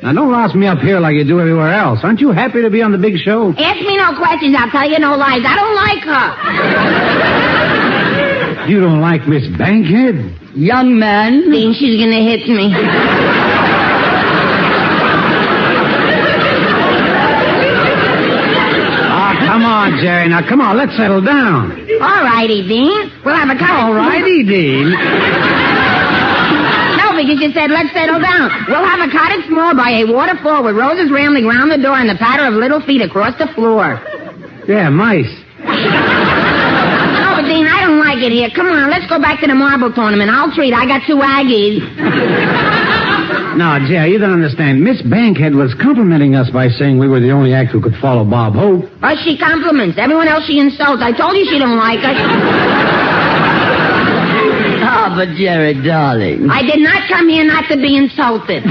Now, don't lost me up here like you do everywhere else. Aren't you happy to be on the big show? Ask me no questions. I'll tell you no lies. I don't like her. You don't like Miss Bankhead? Young man. Dean, she's going to hit me. Come on, Jerry. Now, come on. Let's settle down. All righty, Dean. We'll have a cottage. All righty, Dean. No, because you said let's settle down. We'll have a cottage small by a waterfall with roses rambling round the door and the patter of little feet across the floor. Yeah, mice. No, but Dean, I don't like it here. Come on, let's go back to the marble tournament. I'll treat. I got 2 Aggies. No, Jerry, you don't understand. Miss Bankhead was complimenting us by saying we were the only act who could follow Bob Hope. Oh, she compliments. Everyone else she insults. I told you she don't like us. Ah, but Jerry, darling. I did not come here not to be insulted.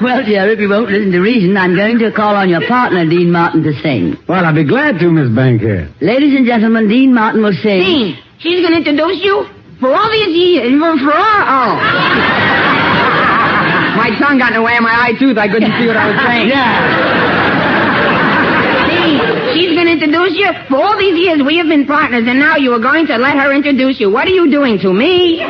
Well, Jerry, if you won't listen to reason, I'm going to call on your partner, Dean Martin, to sing. Well, I'll be glad to, Miss Bankhead. Ladies and gentlemen, Dean Martin will sing. Dean, she's going to introduce you? For all these years. My tongue got in the way of my eye tooth. I couldn't see what I was saying. Yeah. Dean, she's going to introduce you? For all these years, we have been partners, and now you are going to let her introduce you. What are you doing to me?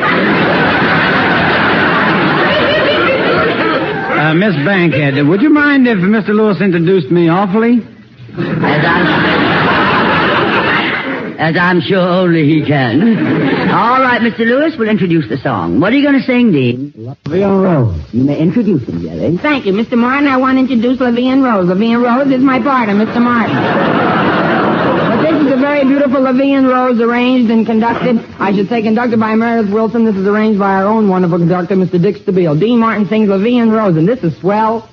Miss Bankhead, would you mind if Mr. Lewis introduced me awfully? As I'm sure only he can. All right, Mr. Lewis, we'll introduce the song. What are you going to sing, Dean? Leon Rose. You may introduce him, Jerry. Thank you, Mr. Martin. I want to introduce Levian Rose. Levian Rose is my partner, Mr. Martin. But this is a very beautiful Levian Rose, arranged and conducted. I should say conducted by Meredith Wilson. This is arranged by our own wonderful conductor, Mr. Dick Stabile. Dean Martin sings Levian Rose, and this is swell.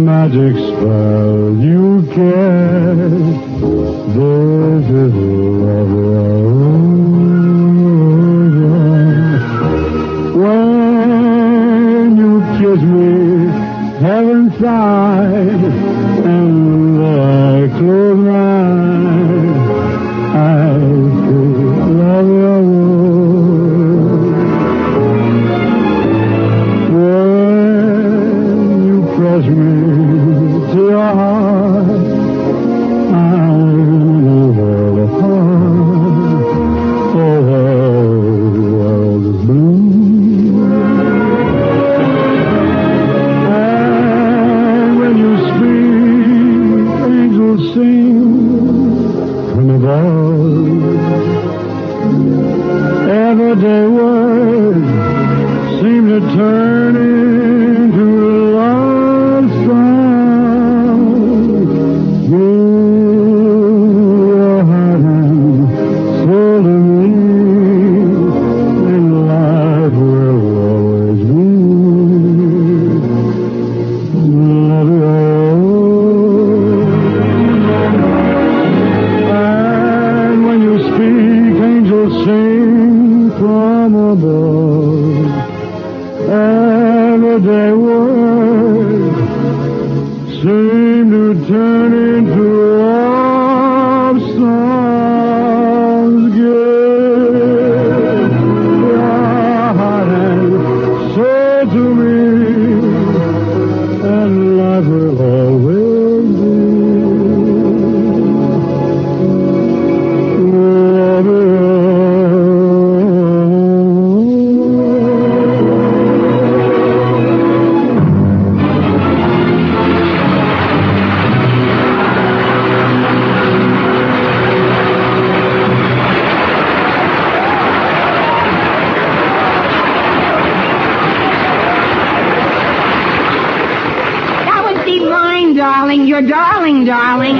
Magic spell you cast. This is love. When darling. Darling.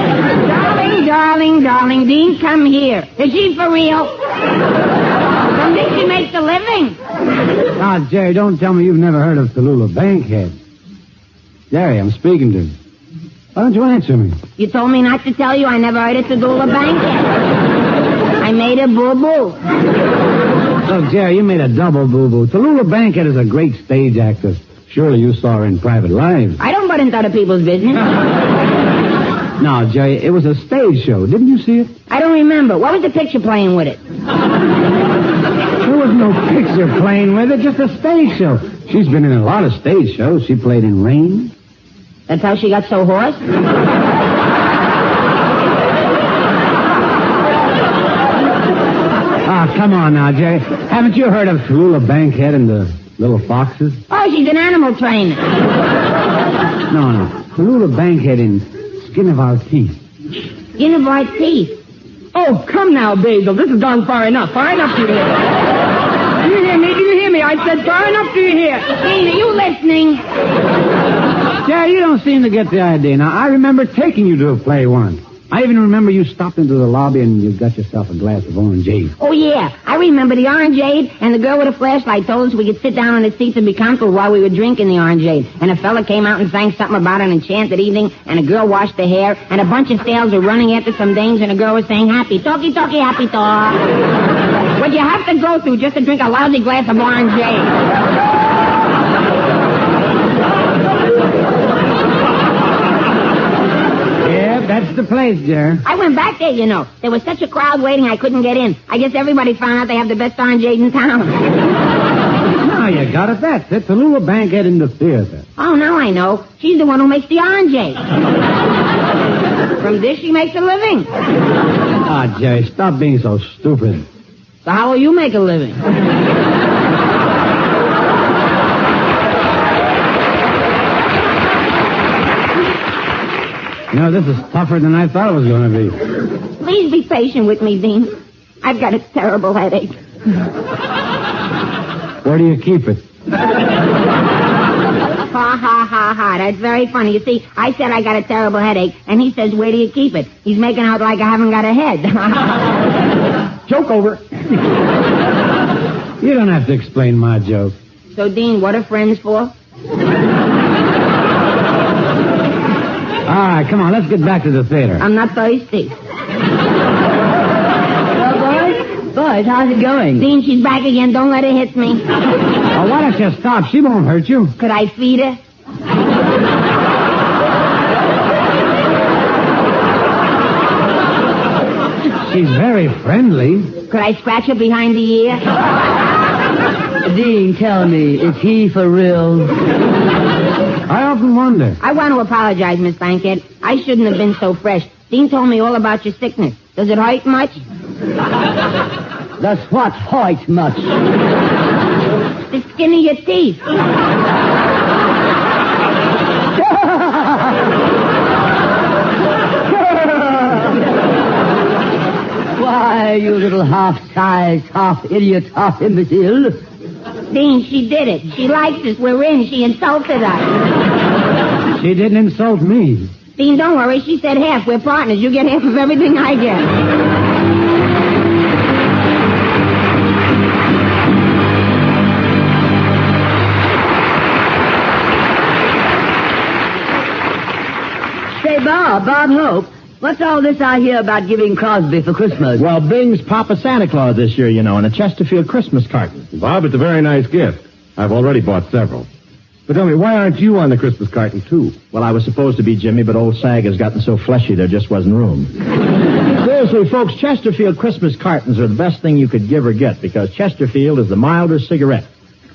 Dean, come here. Is she for real? From this she makes a living. Ah, Jerry, don't tell me you've never heard of Tallulah Bankhead. Jerry, I'm speaking to you. Why don't you answer me? You told me not to tell you I never heard of Tallulah Bankhead. I made a boo-boo. Look, Jerry, you made a double boo-boo. Tallulah Bankhead is a great stage actress. Surely you saw her in Private Lives. I don't butt into other people's business. No, Jerry, it was a stage show. Didn't you see it? I don't remember. What was the picture playing with it? There was no picture playing with it, just a stage show. She's been in a lot of stage shows. She played in Rain. That's how she got so hoarse? Ah, come on now, Jerry. Haven't you heard of Tallulah Bankhead and the Little Foxes? Oh, she's an animal trainer. No. Tallulah Bankhead in Skin of Our Teeth. Skin of Our Teeth? Oh, come now, Basil. This has gone far enough. Far enough, do you hear? Do you hear me? Do you hear me? I said far enough, do you hear? Dean, are you listening? Jerry, you don't seem to get the idea. Now, I remember taking you to a play once. I even remember you stopped into the lobby and you got yourself a glass of orangeade. Oh, yeah. I remember the orangeade, and the girl with a flashlight told us we could sit down on the seats and be comfortable while we were drinking the orangeade. And a fella came out and sang something about an enchanted evening, and a girl washed her hair, and a bunch of sails were running after some dames, and a girl was saying, happy talky, happy talk. What'd you have to go through just to drink a lousy glass of orangeade? That's the place, Jerry. I went back there, you know. There was such a crowd waiting I couldn't get in. I guess everybody found out they have the best orangeade in town. Now you got it. That's it. Tallulah Bankhead in the theater. Oh, now I know. She's the one who makes the orangeade. From this she makes a living. Ah, Jerry, stop being so stupid. So how will you make a living? You know, this is tougher than I thought it was going to be. Please be patient with me, Dean. I've got a terrible headache. Where do you keep it? Ha. That's very funny. You see, I said I got a terrible headache, and he says, where do you keep it? He's making out like I haven't got a head. Joke over. You don't have to explain my joke. So, Dean, what are friends for? All right, come on, let's get back to the theater. I'm not thirsty. Well, boys, how's it going? Dean, she's back again. Don't let her hit me. Oh, why don't you stop? She won't hurt you. Could I feed her? She's very friendly. Could I scratch her behind the ear? Dean, tell me, is he for real? I often wonder. I want to apologize, Miss Bankhead. I shouldn't have been so fresh. Dean told me all about your sickness. Does it hurt much? That's what hurts much. The skin of your teeth. Why, you little half-sized, half-idiot, half-imbecile. Dean, she did it. She likes us. We're in. She insulted us. She didn't insult me. Dean, don't worry. She said half. We're partners. You get half of everything I get. Say, Bob Hope, what's all this I hear about giving Crosby for Christmas? Well, Bing's Papa Santa Claus this year, you know, and a Chesterfield Christmas carton. Bob, it's a very nice gift. I've already bought several. But tell me, why aren't you on the Christmas carton, too? Well, I was supposed to be, Jimmy, but old Sag has gotten so fleshy there just wasn't room. Seriously, folks, Chesterfield Christmas cartons are the best thing you could give or get because Chesterfield is the milder cigarette,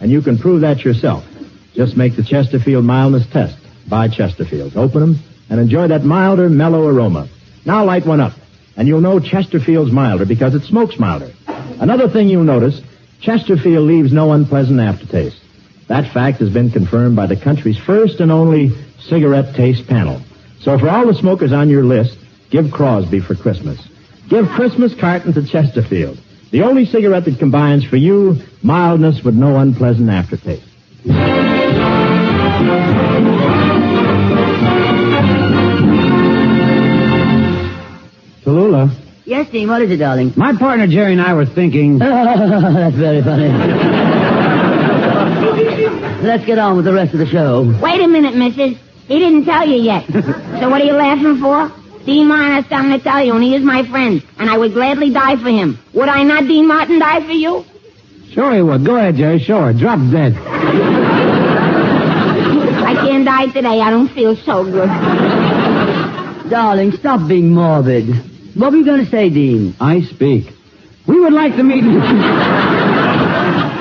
and you can prove that yourself. Just make the Chesterfield mildness test. Buy Chesterfields. Open them and enjoy that milder, mellow aroma. Now light one up, and you'll know Chesterfield's milder because it smokes milder. Another thing you'll notice, Chesterfield leaves no unpleasant aftertaste. That fact has been confirmed by the country's first and only cigarette taste panel. So for all the smokers on your list, give Crosby for Christmas. Give Christmas carton to Chesterfield, the only cigarette that combines for you mildness with no unpleasant aftertaste. Yes, Dean, what is it, darling? My partner Jerry and I were thinking... That's very funny. Let's get on with the rest of the show. Wait a minute, missus. He didn't tell you yet. So what are you laughing for? Dean Martin has something to tell you, and he is my friend, and I would gladly die for him. Would I not, Dean Martin, die for you? Sure he would. Go ahead, Jerry. Sure. Drop dead. I can't die today. I don't feel so good. Darling, stop being morbid. What were you going to say, Dean? I speak. We would like to meet...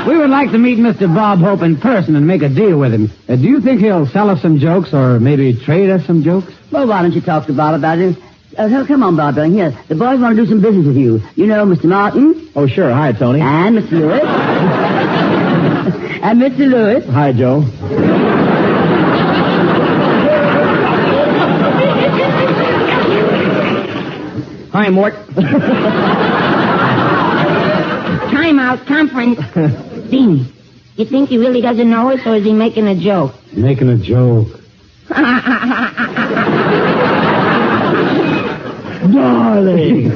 We would like to meet Mr. Bob Hope in person and make a deal with him. Do you think he'll sell us some jokes or maybe trade us some jokes? Well, why don't you talk to Bob about it? Come on, Bob, darling. Here, the boys want to do some business with you. You know Mr. Martin. Oh, sure. Hi, Tony. And Mr. Lewis. And Mr. Lewis. Hi, Joe. Hi, Mort. Time out, conference. Dean, you think he really doesn't know us, or is he making a joke? Making a joke. Darling.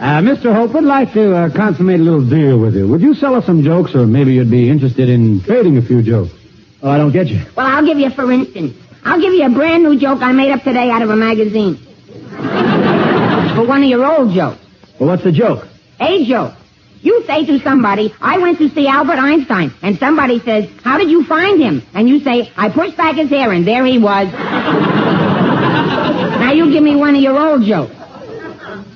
Mr. Hope, I'd like to consummate a little deal with you. Would you sell us some jokes, or maybe you'd be interested in trading a few jokes? Oh, I don't get you. Well, I'll give you, for instance, I'll give you a brand new joke I made up today out of a magazine. For one of your old jokes. Well, what's the joke? A joke. You say to somebody, I went to see Albert Einstein, and somebody says, how did you find him? And you say, I pushed back his hair, and there he was. Now you give me one of your old jokes.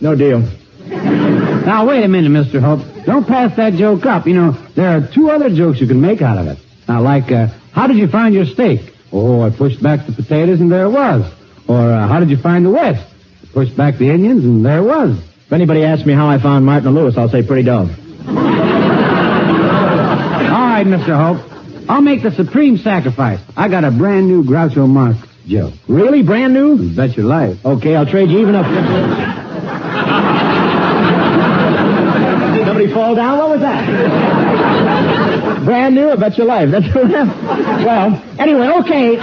No deal. Now, wait a minute, Mr. Hope. Don't pass that joke up. You know, there are two other jokes you can make out of it. Now, like, how did you find your steak? Oh, I pushed back the potatoes, and there it was. Or, how did you find the West? I pushed back the onions, and there it was. If anybody asks me how I found Martin Lewis, I'll say pretty dog. All right, Mr. Hope. I'll make the supreme sacrifice. I got a brand new Groucho Marx joke. Really? Brand new? Bet your life. Okay, I'll trade you even up. Somebody fall down? What was that? Brand new? I bet your life. That's well, anyway, okay.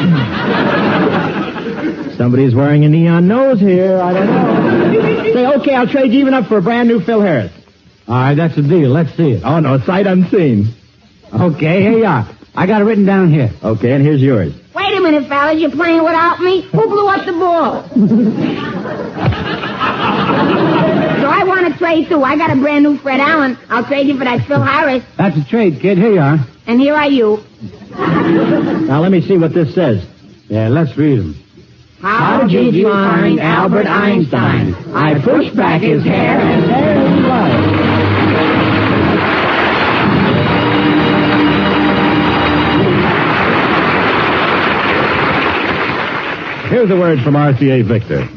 Somebody's wearing a neon nose here. I don't know. Say, okay, I'll trade you even up for a brand new Phil Harris. All right, that's the deal. Let's see it. Oh, no, sight unseen. Okay, here you are. I got it written down here. Okay, and here's yours. Wait a minute, fellas. You're playing without me? Who blew up the ball? So I want to trade, too. I got a brand new Fred Allen. I'll trade you for that Phil Harris. That's a trade, kid. Here you are. And here are you. Now, let me see what this says. Yeah, let's read them. How did you find Albert Einstein? I pushed back his hair, and there he was. Here's a word from RCA Victor.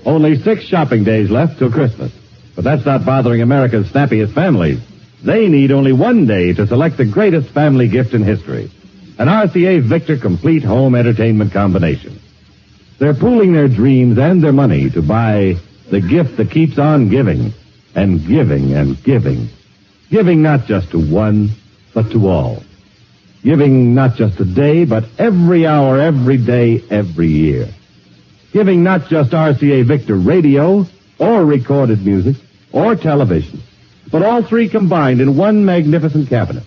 Only 6 shopping days left till Christmas. But that's not bothering America's snappiest families. They need only 1 day to select the greatest family gift in history. An RCA Victor complete home entertainment combination. They're pooling their dreams and their money to buy the gift that keeps on giving and giving and giving. Giving not just to one, but to all. Giving not just a day, but every hour, every day, every year. Giving not just RCA Victor radio, or recorded music, or television, but all three combined in one magnificent cabinet.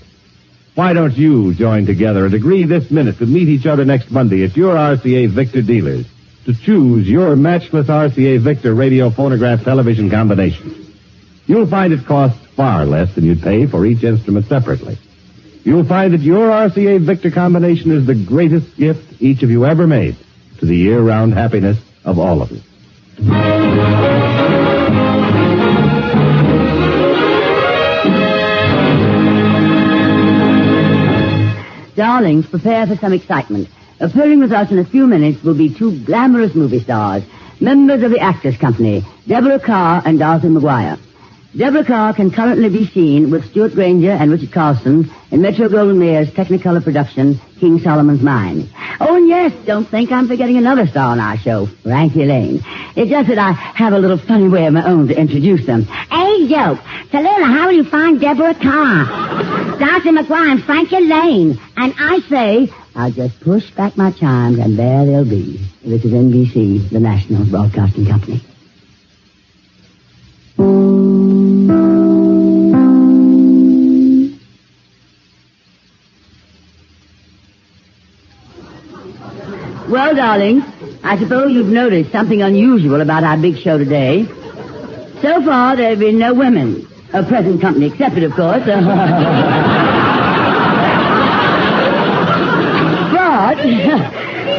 Why don't you join together and agree this minute to meet each other next Monday at your RCA Victor dealers to choose your matchless RCA Victor radio phonograph television combination? You'll find it costs far less than you'd pay for each instrument separately. You'll find that your RCA Victor combination is the greatest gift each of you ever made to the year-round happiness of all of you. Darlings, prepare for some excitement. Appearing with us in a few minutes will be 2 glamorous movie stars, members of the Actors Company, Deborah Carr and Dorothy Maguire. Deborah Carr can currently be seen with Stuart Granger and Richard Carlson in Metro-Goldwyn-Mayer's Technicolor production, King Solomon's Mine. Oh, and yes, don't think I'm forgetting another star on our show, Frankie Lane. It's just that I have a little funny way of my own to introduce them. Hey, joke. Tallulah, how will you find Deborah Carr? Dorothy Maguire and Frankie Lane. And I say, I'll just push back my chimes and there they'll be. This is NBC, the National Broadcasting Company. Well, darling, I suppose you've noticed something unusual about our big show today. So far, there have been no women. Present company accepted, of course. But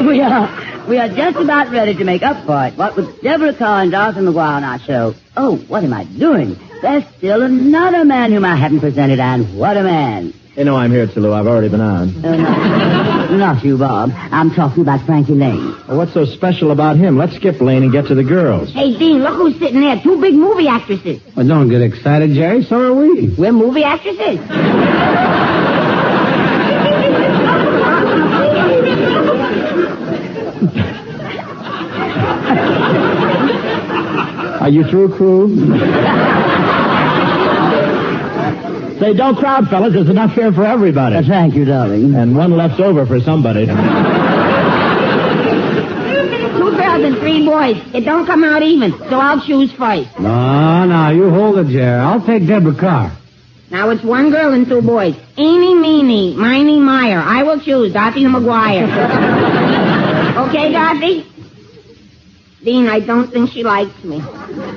we are just about ready to make up for it. What with Deborah Carr and Dorothy McGuire on our show. Oh, what am I doing? There's still another man whom I haven't presented, and what a man. You know I'm here, Lou. I've already been on. Not you, Bob. I'm talking about Frankie Lane. Well, what's so special about him? Let's skip Lane and get to the girls. Hey, Dean, look who's sitting there. Two big movie actresses. Well, don't get excited, Jerry. So are we. We're movie actresses. Are you through, crew? Say, don't crowd, fellas. There's enough here for everybody. Thank you, darling. And one left over for somebody. 2 girls and 3 boys. It don't come out even, so I'll choose first. No, you hold it, Jerry. I'll take Deborah Carr. Now it's 1 girl and 2 boys. Eeny, meeny, miny, mire. I will choose Dorothy McGuire. Okay, Dorothy? Dean, I don't think she likes me.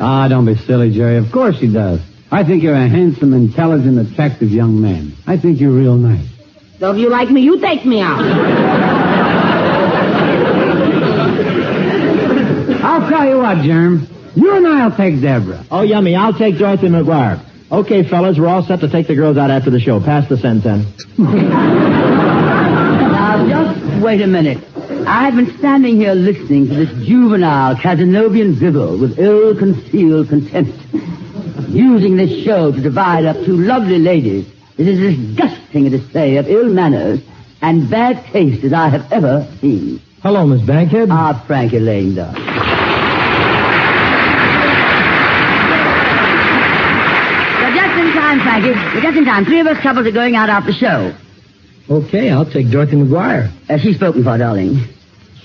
Don't be silly, Jerry. Of course she does. I think you're a handsome, intelligent, attractive young man. I think you're real nice. So if you like me, you take me out. I'll tell you what, Germ. You and I'll take Deborah. Oh, yummy. I'll take Dorothy McGuire. Okay, fellas, we're all set to take the girls out after the show. Pass the sen-sen. Now, just wait a minute. I've been standing here listening to this juvenile Casanovian dribble with ill-concealed contempt. Using this show to divide up 2 lovely ladies. It is disgusting a display of ill manners and bad taste as I have ever seen. Hello, Miss Bankhead. Frankie Lane, darling. You're just in time, Frankie. You're just in time. 3 of us couples are going out after the show. Okay, I'll take Dorothy McGuire. She's spoken for, darling.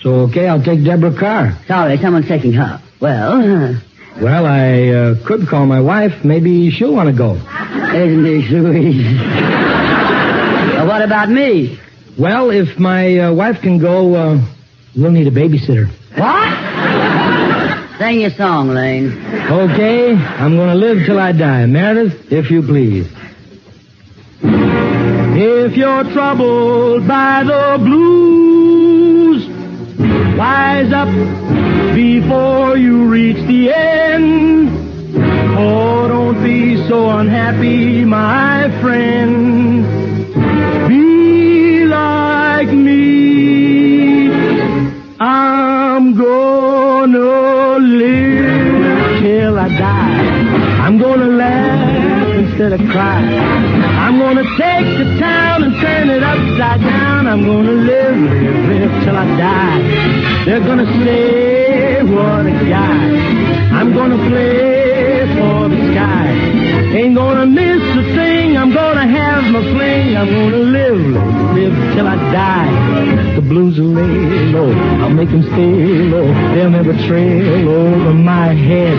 So, okay, I'll take Deborah Carr. Sorry, someone's taking her. Well... Well, I could call my wife. Maybe she'll want to go. Isn't he sweet? Well, what about me? Well, if my wife can go, we'll need a babysitter. What? Sing your song, Lane. Okay, I'm going to live till I die. Meredith, if you please. If you're troubled by the blues, rise up before you reach the end. Oh, don't be so unhappy, my friend. Be like me. I'm gonna live till I die. I'm gonna laugh instead of cry. I'm gonna take the town and turn it upside down. I'm gonna live till I die. They're gonna say, what a guy. I'm gonna play for the sky. Ain't gonna miss a thing. I'm gonna have my fling. I'm gonna live till I die. The blues will lay low. I'll make them stay low. They'll never trail over my head.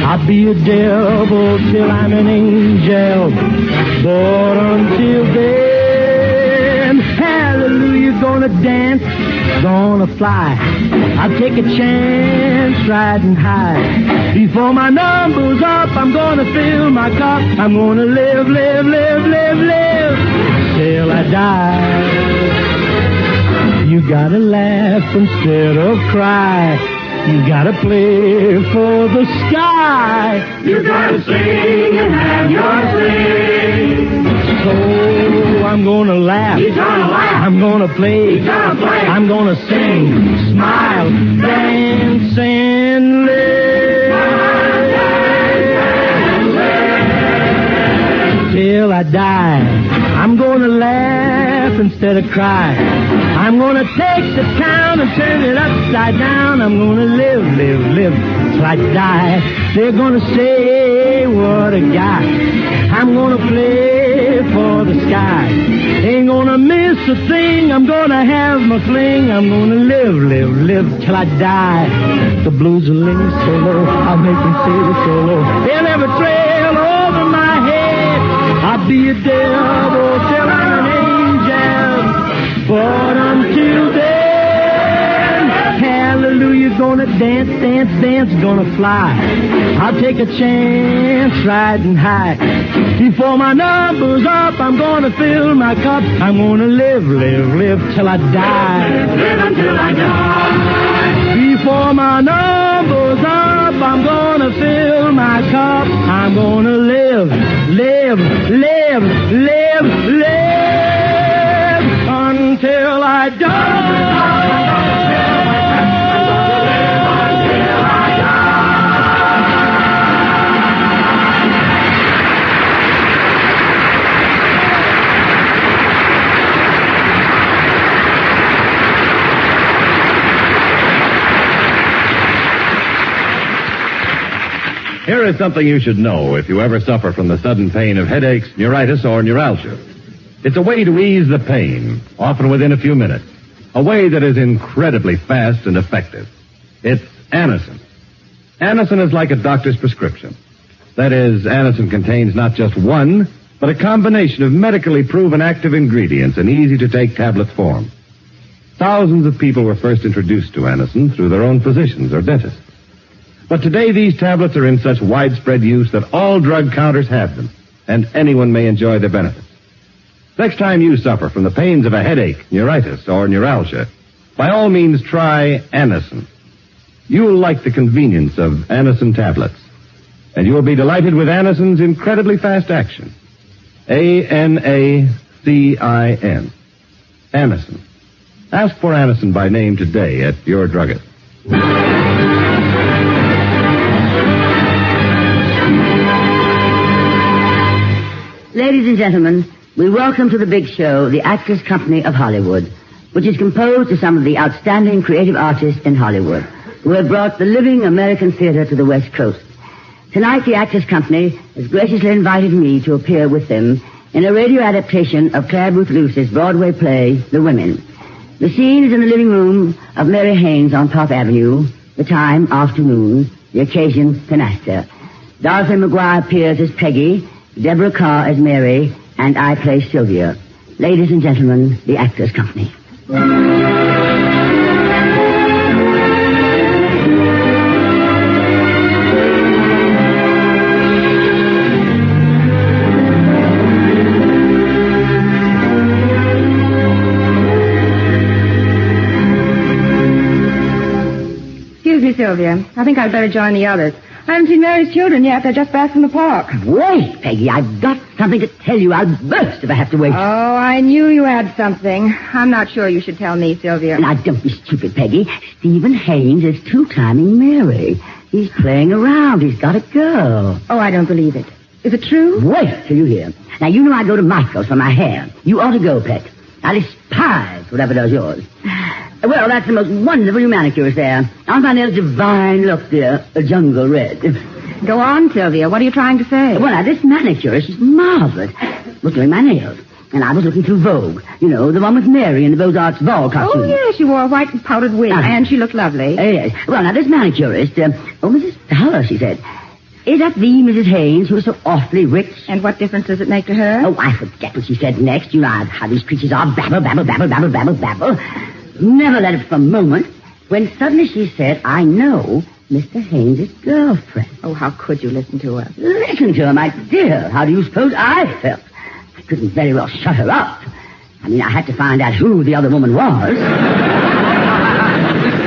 I'll be a devil till I'm an angel. But until then, hallelujah, gonna dance, gonna fly. I'll take a chance riding high. Before my number's up, I'm gonna fill my cup. I'm gonna live till I die. You gotta laugh instead of cry. You gotta play for the sky. You gotta sing and have your sing. So I'm gonna laugh. He's gonna laugh. I'm gonna play. He's gonna play. I'm gonna sing, smile, dance, and live till I die. I'm gonna laugh instead of cry. I'm gonna take the town and turn it upside down. I'm gonna live till I die. They're gonna say, what a guy. I'm gonna play for the sky. Ain't gonna miss a thing. I'm gonna have my fling. I'm gonna live till I die. The blues will lay so low. I'll make them say so low. They'll never trail over my head. I'll be a devil till I'm an angel. But until then, gonna dance, dance, dance, gonna fly. I'll take a chance riding high. Before my number's up, I'm gonna fill my cup. I'm gonna live, live, live till I die. Live until I die. Before my number's up, I'm gonna fill my cup. I'm gonna live, live, live, live, live until I die. Here is something you should know if you ever suffer from the sudden pain of headaches, neuritis, or neuralgia. It's a way to ease the pain, often within a few minutes. A way that is incredibly fast and effective. It's Anacin. Anacin is like a doctor's prescription. That is, Anacin contains not just one, but a combination of medically proven active ingredients in easy-to-take tablet form. Thousands of people were first introduced to Anacin through their own physicians or dentists. But today these tablets are in such widespread use that all drug counters have them, and anyone may enjoy their benefits. Next time you suffer from the pains of a headache, neuritis, or neuralgia, by all means try Anacin. You'll like the convenience of Anacin tablets, and you'll be delighted with Anacin's incredibly fast action. Anacin. Anacin. Ask for Anacin by name today at your druggist. Ladies and gentlemen, we welcome to the big show the Actors Company of Hollywood, which is composed of some of the outstanding creative artists in Hollywood, who have brought the living American theater to the West Coast. Tonight, the Actors Company has graciously invited me to appear with them in a radio adaptation of Claire Booth Luce's Broadway play, The Women. The scene is in the living room of Mary Haynes on Park Avenue, the time, afternoon, the occasion, canasta. Dorothy McGuire appears as Peggy, Deborah Carr as Mary, and I play Sylvia. Ladies and gentlemen, the Actors Company. Excuse me, Sylvia. I think I'd better join the others. I haven't seen Mary's children yet. They're just back from the park. Wait, Peggy. I've got something to tell you. I'll burst if I have to wait. Oh, I knew you had something. I'm not sure you should tell me, Sylvia. Now, don't be stupid, Peggy. Stephen Haynes is two-timing Mary. He's playing around. He's got a girl. Oh, I don't believe it. Is it true? Wait till you hear. Now, you know I go to Michael's for my hair. You ought to go, Pet. I despise whatever does yours. Well, that's the most wonderful new manicurist there. Aren't my nails divine? Look, dear, a jungle red. Go on, Sylvia. What are you trying to say? Well, now, this manicurist is marvelous. Was doing my nails. And I was looking through Vogue. You know, the one with Mary in the Beaux-Arts ball costume. Oh, yes, she wore a white powdered wig, and she looked lovely. Yes. Well, now, this manicurist, Mrs. Fowler, she said. Is that the Mrs. Haynes who is so awfully rich? And what difference does it make to her? Oh, I forget what she said next. You know how these creatures are. Babble, babble, babble, babble, babble, babble. Never let it for a moment. When suddenly she said, I know Mr. Haynes' girlfriend. Oh, how could you listen to her? Listen to her, my dear. How do you suppose I felt? I couldn't very well shut her up. I mean, I had to find out who the other woman was.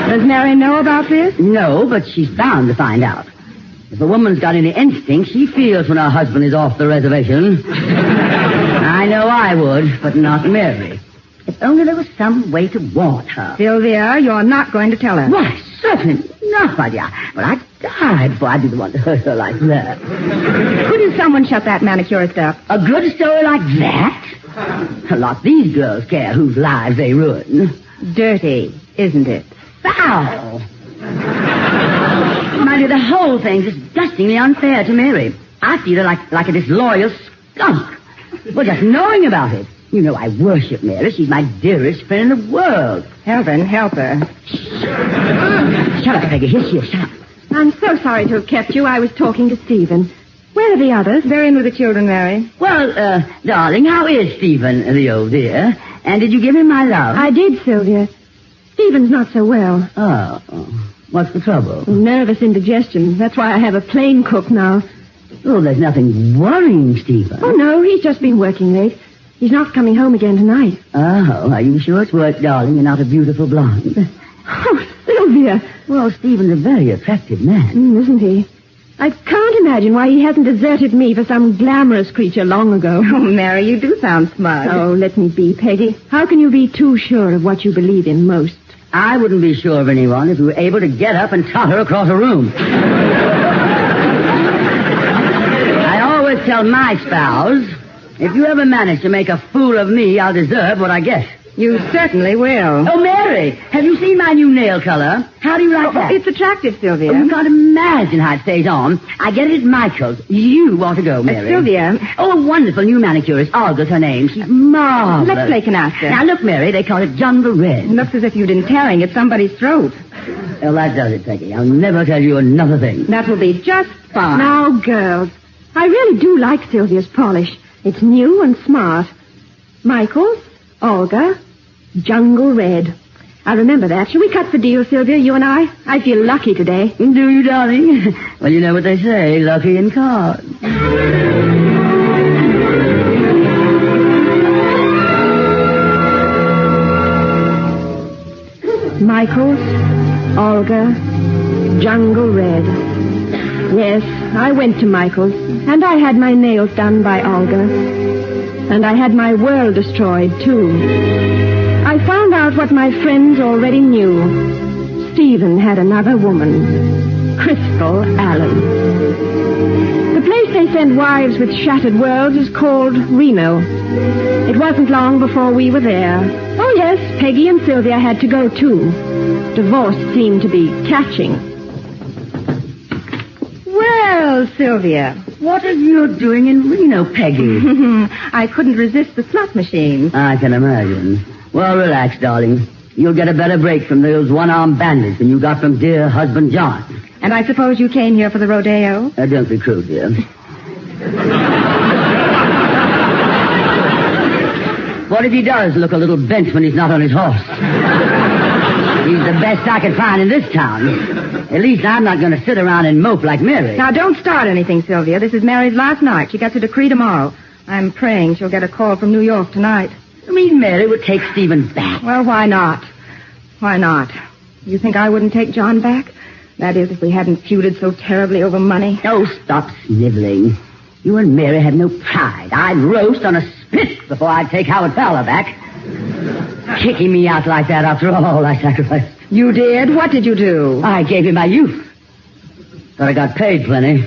Does Mary know about this? No, but she's bound to find out. If a woman's got any instinct, she feels when her husband is off the reservation. I know I would, but not Mary. If only there was some way to warn her. Sylvia, you're not going to tell her. Why, certainly not, my dear. But I'd die before I'd be the one to hurt her like that. Couldn't someone shut that manicurist up? A good story like that? A lot these girls care whose lives they ruin. Dirty, isn't it? Foul. My dear, the whole thing's disgustingly unfair to Mary. I feel her like a disloyal skunk. Well, just knowing about it. You know I worship Mary. She's my dearest friend in the world. Heaven help her. Shut up, Peggy. Here she is. Shut up. I'm so sorry to have kept you. I was talking to Stephen. Where are the others? They're in with the children, Mary. Well, darling, how is Stephen, the old dear? And did you give him my love? I did, Sylvia. Stephen's not so well. Oh. What's the trouble? Nervous indigestion. That's why I have a plain cook now. Oh, there's nothing worrying, Stephen. Oh, no, he's just been working late. He's not coming home again tonight. Oh, are you sure it's work, darling? You're not a beautiful blonde. Oh, Sylvia. Well, Stephen's a very attractive man. Isn't he? I can't imagine why he hasn't deserted me for some glamorous creature long ago. Oh, Mary, you do sound smug. Oh, let me be, Peggy. How can you be too sure of what you believe in most? I wouldn't be sure of anyone if you were able to get up and totter across a room. I always tell my spouse, if you ever manage to make a fool of me, I'll deserve what I get. You certainly will. Oh, Mary, have you seen my new nail color? How do you like that? It's attractive, Sylvia. Oh, you can't imagine how it stays on. I get it at Michael's. You want to go, Mary. Sylvia. Oh, a wonderful new manicurist. Olga's her name. She's marvelous. Let's play canasta. Now, look, Mary, they call it Jungle Red. It looks as if you'd been tearing at somebody's throat. Well, that does it, Peggy. I'll never tell you another thing. That will be just fine. Now, girls, I really do like Sylvia's polish. It's new and smart. Michael's, Olga, Jungle Red. I remember that. Shall we cut the deal, Sylvia, you and I? I feel lucky today. Do you, darling? Well, you know what they say, lucky in cards. Michael's, Olga, Jungle Red. Yes, I went to Michael's, and I had my nails done by Olga. And I had my world destroyed, too. I found out what my friends already knew. Stephen had another woman, Crystal Allen. The place they send wives with shattered worlds is called Reno. It wasn't long before we were there. Oh, yes, Peggy and Sylvia had to go, too. Divorce seemed to be catching. Well, Sylvia. What are you doing in Reno, Peggy? I couldn't resist the slot machine. I can imagine. Well, relax, darling. You'll get a better break from those one-armed bandits than you got from dear husband John. And I suppose you came here for the rodeo? Don't be crude, dear. What if he does look a little bent when he's not on his horse? He's the best I could find in this town. At least I'm not going to sit around and mope like Mary. Now, don't start anything, Sylvia. This is Mary's last night. She gets a decree tomorrow. I'm praying she'll get a call from New York tonight. I mean, Mary would take Stephen back. Well, why not? Why not? You think I wouldn't take John back? That is, if we hadn't feuded so terribly over money. Oh, stop sniveling. You and Mary had no pride. I'd roast on a spit before I'd take Howard Fowler back. Kicking me out like that after all I sacrificed. You did? What did you do? I gave him my youth. But I got paid plenty.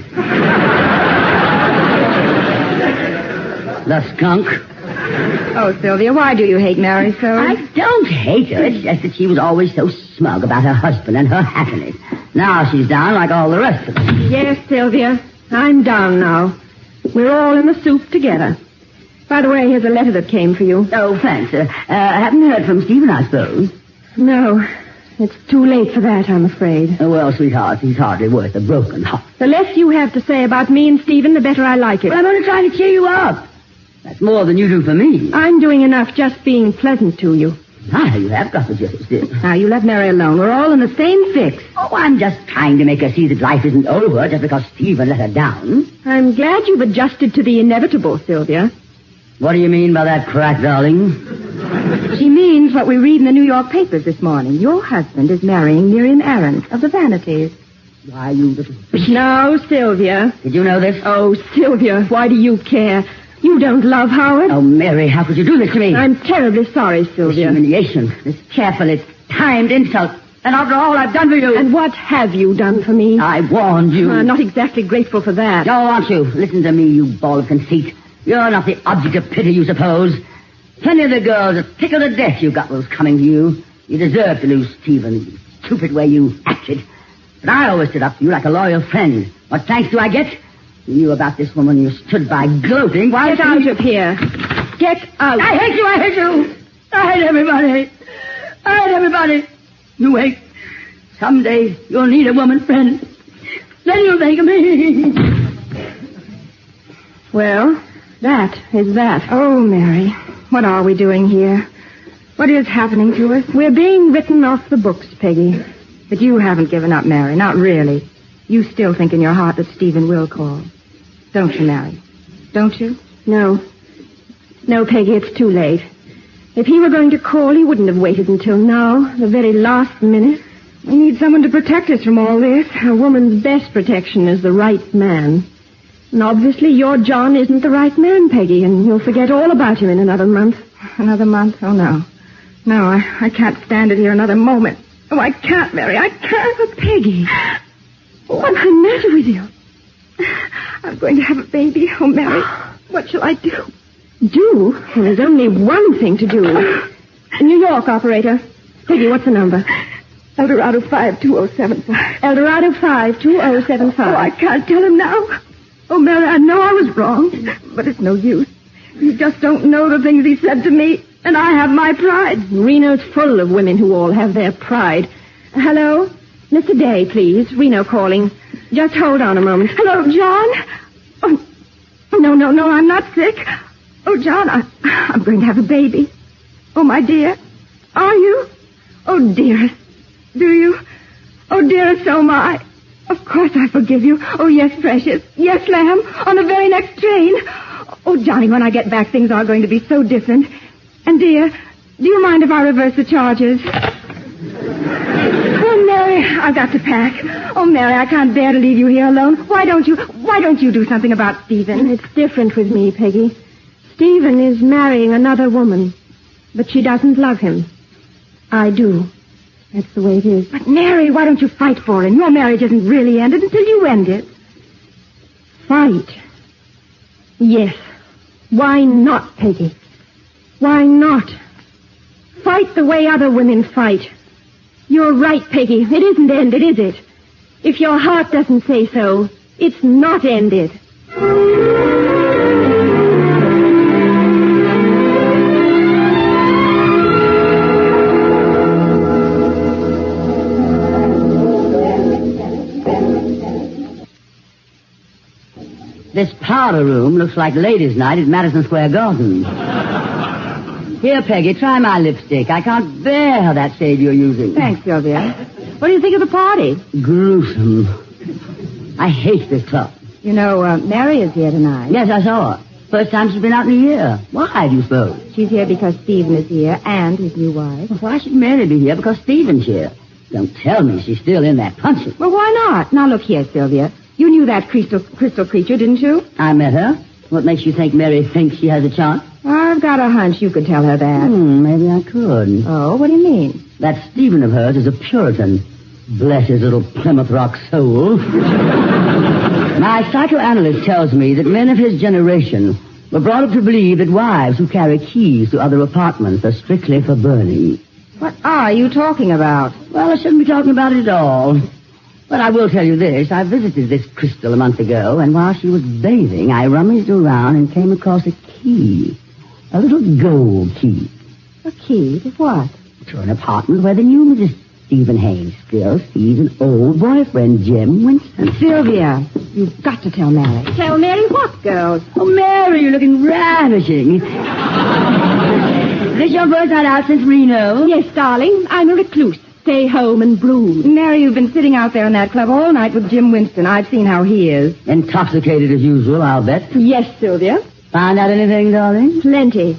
The skunk. Oh, Sylvia, why do you hate Mary so? I don't hate her. It's just that she was always so smug about her husband and her happiness. Now she's down like all the rest of us. Yes, Sylvia. I'm down now. We're all in the soup together. By the way, here's a letter that came for you. Oh, thanks. Haven't heard from Stephen, I suppose. No. It's too late for that, I'm afraid. Oh, well, sweetheart, he's hardly worth a broken heart. The less you have to say about me and Stephen, the better I like it. Well, I'm only trying to cheer you up. That's more than you do for me. I'm doing enough just being pleasant to you. Ah, you have got the gist, dear. Now, you let Mary alone. We're all in the same fix. Oh, I'm just trying to make her see that life isn't over just because Stephen let her down. I'm glad you've adjusted to the inevitable, Sylvia. What do you mean by that crack, darling? She means what we read in the New York papers this morning. Your husband is marrying Miriam Ahrens of the Vanities. Why, you little bitch. No, Sylvia. Did you know this? Oh, Sylvia, why do you care? You don't love Howard. Oh, Mary, how could you do this to me? I'm terribly sorry, Sylvia. This humiliation, this carefully timed insult. And after all I've done for you. And what have you done for me? I warned you. I'm not exactly grateful for that. Oh, aren't you? Listen to me, you ball of conceit. You're not the object of pity, you suppose. Plenty of the girls are tickled to death you got those coming to you. You deserve to lose Stephen, the stupid way you acted. But I always stood up for you like a loyal friend. What thanks do I get? You knew about this woman you stood by gloating. Why Get out of here. Get out. I hate you, I hate you. I hate everybody. I hate everybody. You wait. Someday you'll need a woman friend. Then you'll think of me. Well, that is that. Oh, Mary, what are we doing here? What is happening to us? We're being written off the books, Peggy. But you haven't given up, Mary. Not really. You still think in your heart that Stephen will call. Don't you, Mary? Don't you? No. No, Peggy, it's too late. If he were going to call, he wouldn't have waited until now, the very last minute. We need someone to protect us from all this. A woman's best protection is the right man. And obviously your John isn't the right man, Peggy, and you'll forget all about him in another month. Another month? Oh, no. No, I can't stand it here another moment. Oh, I can't, Mary. I can't. But Peggy, what's the matter with you? I'm going to have a baby. Oh, Mary, what shall I do? Do? Well, there's only one thing to do. New York, operator. Peggy, what's the number? Eldorado 52075. Eldorado 52075. Oh, I can't tell him now. Oh, Mary, I know I was wrong, but it's no use. You just don't know the things he said to me, and I have my pride. Reno's full of women who all have their pride. Hello? Mr. Day, please. Reno calling. Just hold on a moment. Hello, John? Oh, no, I'm not sick. Oh, John, I'm going to have a baby. Oh, my dear. Are you? Oh, dearest. Do you? Oh, dearest, so am I. Of course I forgive you. Oh, yes, precious. Yes, lamb. On the very next train. Oh, Johnny, when I get back, things are going to be so different. And, dear, do you mind if I reverse the charges? Oh, Mary, I've got to pack. Oh, Mary, I can't bear to leave you here alone. Why don't you do something about Stephen? It's different with me, Peggy. Stephen is marrying another woman, but she doesn't love him. I do. That's the way it is. But, Mary, why don't you fight for him? Your marriage isn't really ended until you end it. Fight? Yes. Why not, Peggy? Why not? Fight the way other women fight. You're right, Peggy. It isn't ended, is it? If your heart doesn't say so, it's not ended. This powder room looks like ladies' night at Madison Square Garden. Here, Peggy, try my lipstick. I can't bear that shade you're using. Thanks, Sylvia. What do you think of the party? Gruesome. I hate this club. You know, Mary is here tonight. Yes, I saw her. First time she's been out in a year. Why, do you suppose? She's here because Stephen is here and his new wife. Well, why should Mary be here? Because Stephen's here. Don't tell me she's still in that punching. Well, why not? Now, look here, Sylvia. You knew that crystal creature, didn't you? I met her. What makes you think Mary thinks she has a chance? I've got a hunch you could tell her that. Maybe I could. Oh, what do you mean? That Stephen of hers is a Puritan. Bless his little Plymouth Rock soul. My psychoanalyst tells me that men of his generation were brought up to believe that wives who carry keys to other apartments are strictly for burning. What are you talking about? Well, I shouldn't be talking about it at all. But I will tell you this. I visited this crystal a month ago, and while she was bathing, I rummaged around and came across a key. A little gold key. A key to what? To an apartment where the new Mrs. Stephen Haynes still sees an old boyfriend, Jim Winston. Sylvia, you've got to tell Mary. Tell Mary what, girls? Oh, Mary, you're looking ravishing. Is this your first night out since Reno? Yes, darling. I'm a recluse. Stay home and brood. Mary, you've been sitting out there in that club all night with Jim Winston. I've seen how he is. Intoxicated as usual, I'll bet. Yes, Sylvia. Find out anything, darling? Plenty.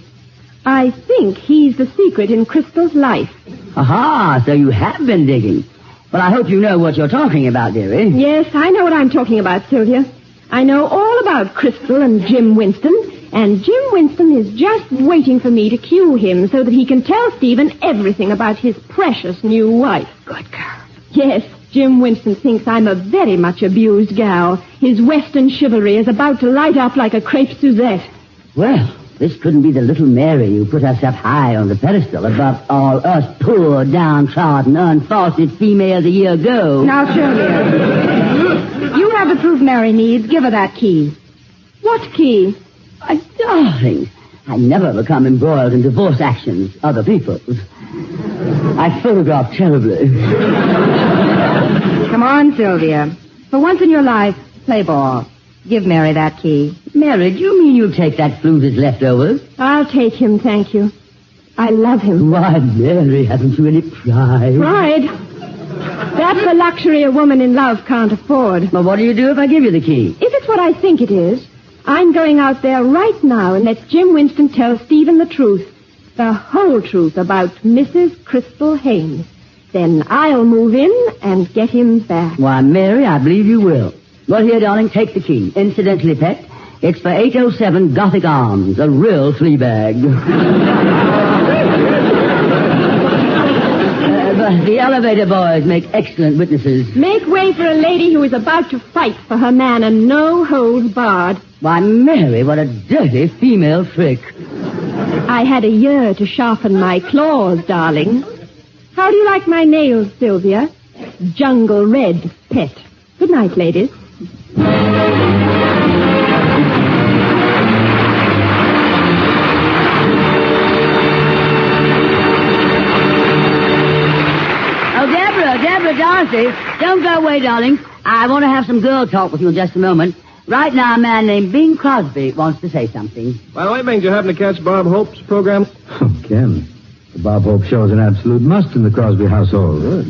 I think he's the secret in Crystal's life. Aha, so you have been digging. Well, I hope you know what you're talking about, dearie. Yes, I know what I'm talking about, Sylvia. I know all about Crystal and Jim Winston, and Jim Winston is just waiting for me to cue him so that he can tell Stephen everything about his precious new wife. Good girl. Yes, Jim Winston thinks I'm a very much abused gal. His Western chivalry is about to light up like a crepe Suzette. Well, this couldn't be the little Mary who put herself high on the pedestal above all us poor, downtrodden, unfostered females a year ago. Now, Sylvia, you have the proof Mary needs. Give her that key. What key? My darling, I never become embroiled in divorce actions, other people's. I photograph terribly. Come on, Sylvia. For once in your life, play ball. Give Mary that key. Mary, do you mean you'll take that flute as leftovers? I'll take him, thank you. I love him. Why, Mary, haven't you any pride? Pride? That's a luxury a woman in love can't afford. But what do you do if I give you the key? If it's what I think it is, I'm going out there right now and let Jim Winston tell Stephen the truth. The whole truth about Mrs. Crystal Haynes. Then I'll move in and get him back. Why, Mary, I believe you will. Well, here, darling, take the key. Incidentally, pet, it's for 807 Gothic Arms, a real flea bag. But the elevator boys make excellent witnesses. Make way for a lady who is about to fight for her man and no holds barred. Why, Mary, what a dirty female trick. I had a year to sharpen my claws, darling. How do you like my nails, Sylvia? Jungle red, pet. Good night, ladies. Oh, Deborah Darcy, don't go away, darling. I want to have some girl talk with you in just a moment. Right now, a man named Bing Crosby wants to say something. By the way, Bing, did you happen to catch Bob Hope's program? Oh, Ken. The Bob Hope show is an absolute must in the Crosby household. Good.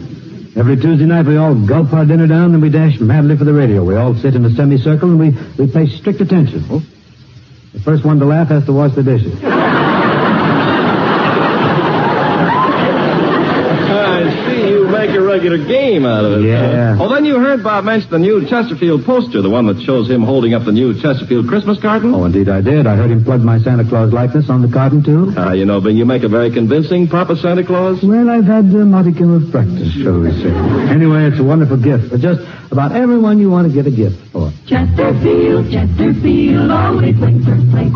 Every Tuesday night, we all gulp our dinner down, and we dash madly for the radio. We all sit in a semicircle, and we pay strict attention. Oh. The first one to laugh has to wash the dishes. I see you make a regular game out of it. Yeah. Oh, then you heard Bob mention the new Chesterfield poster, the one that shows him holding up the new Chesterfield Christmas carton? Oh, indeed I did. I heard him plug my Santa Claus likeness on the carton, too. You know, Bing, you make a very convincing Papa Santa Claus. Well, I've had a modicum of practice, shall we say. Anyway, it's a wonderful gift for just about everyone you want to get a gift for. Chesterfield, always wins first place.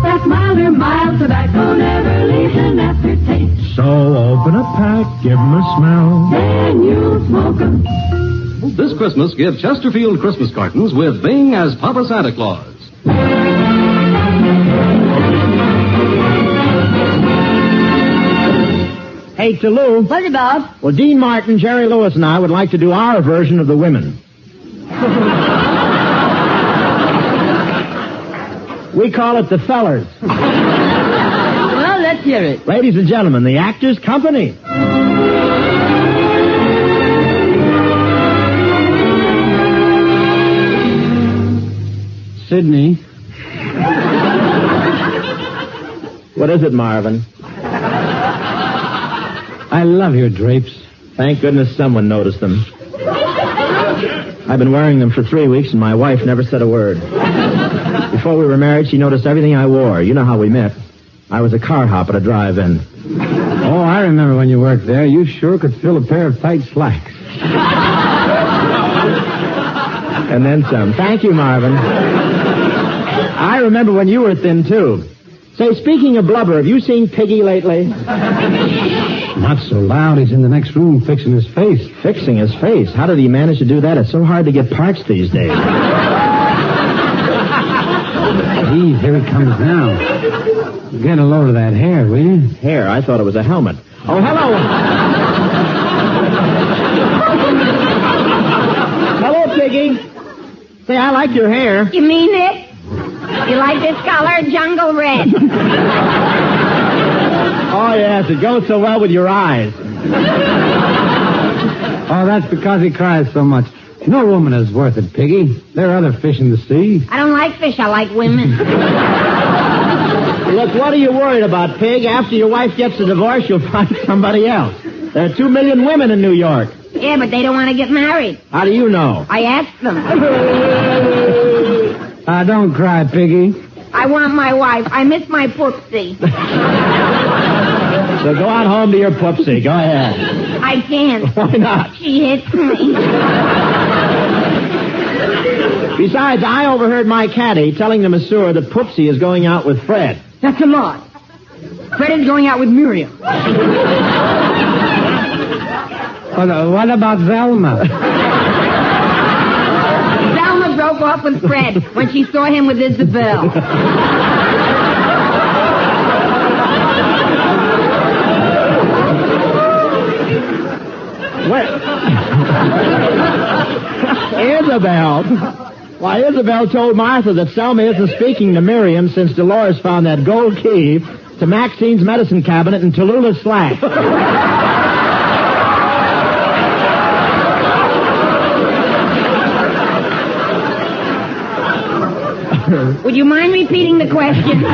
That milder, mild tobacco never leaves an aftertaste. So open a pack, give 'em a smell. Then you smoke 'em. This Christmas, give Chesterfield Christmas cartons with Bing as Papa Santa Claus. Hey, to Lou. What's it, Bob? Well, Dean Martin, Jerry Lewis, and I would like to do our version of the women. We call it the fellers. Well, let's hear it. Ladies and gentlemen, the Actors Company. Sydney. What is it, Marvin? I love your drapes. Thank goodness someone noticed them. I've been wearing them for 3 weeks, and my wife never said a word. Before we were married, she noticed everything I wore. You know how we met. I was a car hop at a drive-in. Oh, I remember when you worked there. You sure could fill a pair of tight slacks. And then some. Thank you, Marvin. I remember when you were thin, too. Say, speaking of blubber, have you seen Piggy lately? Not so loud. He's in the next room fixing his face. Fixing his face? How did he manage to do that? It's so hard to get parts these days. Gee, here he comes now. Get a load of that hair, will you? Hair? I thought it was a helmet. Oh, hello. Hello, Piggy. Say, I like your hair. You mean it? You like this color? Jungle red. Oh, yes, it goes so well with your eyes. Oh, that's because he cries so much. No woman is worth it, Piggy. There are other fish in the sea. I don't like fish. I like women. Look, what are you worried about, Pig? After your wife gets a divorce, you'll find somebody else. There are 2 million women in New York. Yeah, but they don't want to get married. How do you know? I asked them. Don't cry, Piggy. I want my wife. I miss my poopsie. So go on home to your poopsie. Go ahead. I can't. Why not? She hits me. Besides, I overheard my caddy telling the masseur that Poopsie is going out with Fred. That's a lie. Fred is going out with Miriam. What about Velma? Velma broke off with Fred when she saw him with Isabel. What? Isabel? Why, Isabel told Martha that Selma isn't speaking to Miriam since Dolores found that gold key to Maxine's medicine cabinet in Tallulah's slack. Would you mind repeating the question?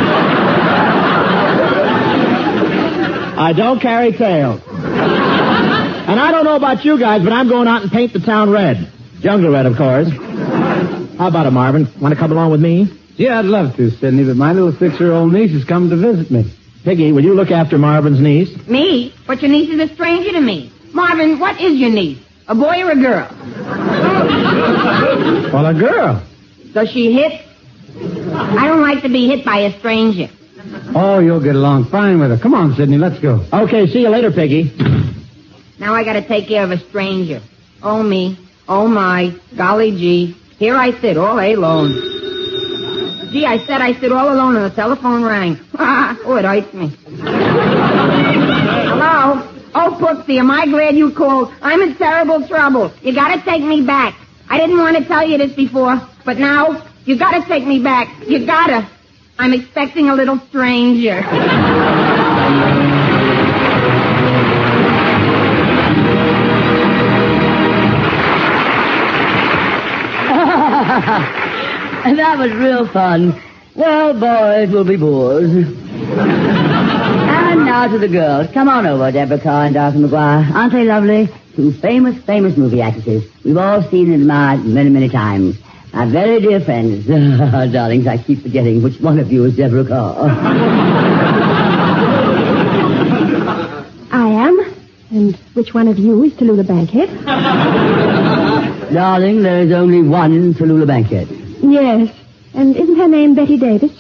I don't carry tails. And I don't know about you guys, but I'm going out and paint the town red. Jungle red, of course. How about it, Marvin? Want to come along with me? Yeah, I'd love to, Sidney, but my little 6-year-old niece has come to visit me. Piggy, will you look after Marvin's niece? Me? But your niece is a stranger to me. Marvin, what is your niece? A boy or a girl? Well, a girl. Does she hit? I don't like to be hit by a stranger. Oh, you'll get along fine with her. Come on, Sidney, let's go. Okay, see you later, Piggy. Now I gotta take care of a stranger. Oh, me. Oh, my. Golly gee. Here I sit all alone. Gee, I said I sit all alone and the telephone rang. Oh, it hurts me. Hello? Oh, Pooksy, am I glad you called? I'm in terrible trouble. You gotta take me back. I didn't want to tell you this before, but now you gotta take me back. You gotta. I'm expecting a little stranger. That was real fun. Well, boys will be boys. And now to the girls. Come on over, Deborah Carr and Darcy McGuire. Aren't they lovely? Two famous movie actresses. We've all seen and admired many, many times. My very dear friends. Darlings, I keep forgetting which one of you is Deborah Carr. I am. And which one of you is Tallulah Bankhead? Darling, there is only one Tallulah Bankhead. Yes. And isn't her name Betty Davis?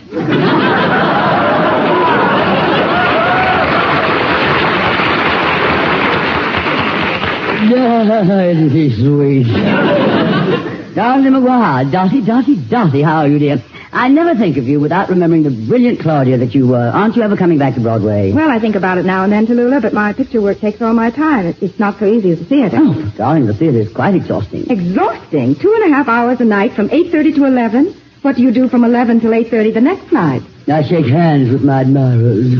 Isn't he sweet? Darcy McGuire, Dottie, how are you, dear? I never think of you without remembering the brilliant Claudia that you were. Aren't you ever coming back to Broadway? Well, I think about it now and then, Tallulah, but my picture work takes all my time. It's not so easy as the theater. Oh, darling, the theater is quite exhausting. Exhausting? 2.5 hours a night from 8:30 to 11. What do you do from 11 till 8:30 the next night? I shake hands with my admirers.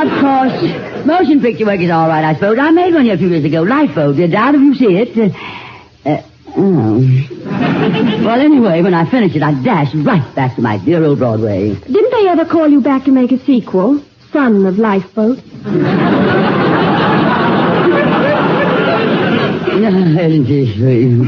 Of course. Motion picture work is all right, I suppose. I made one here a few years ago. Lifeboat. Doubt if you see it. Well, anyway, when I finished it, I dashed right back to my dear old Broadway. Didn't they ever call you back to make a sequel? Son of Lifeboat? Isn't she sweet?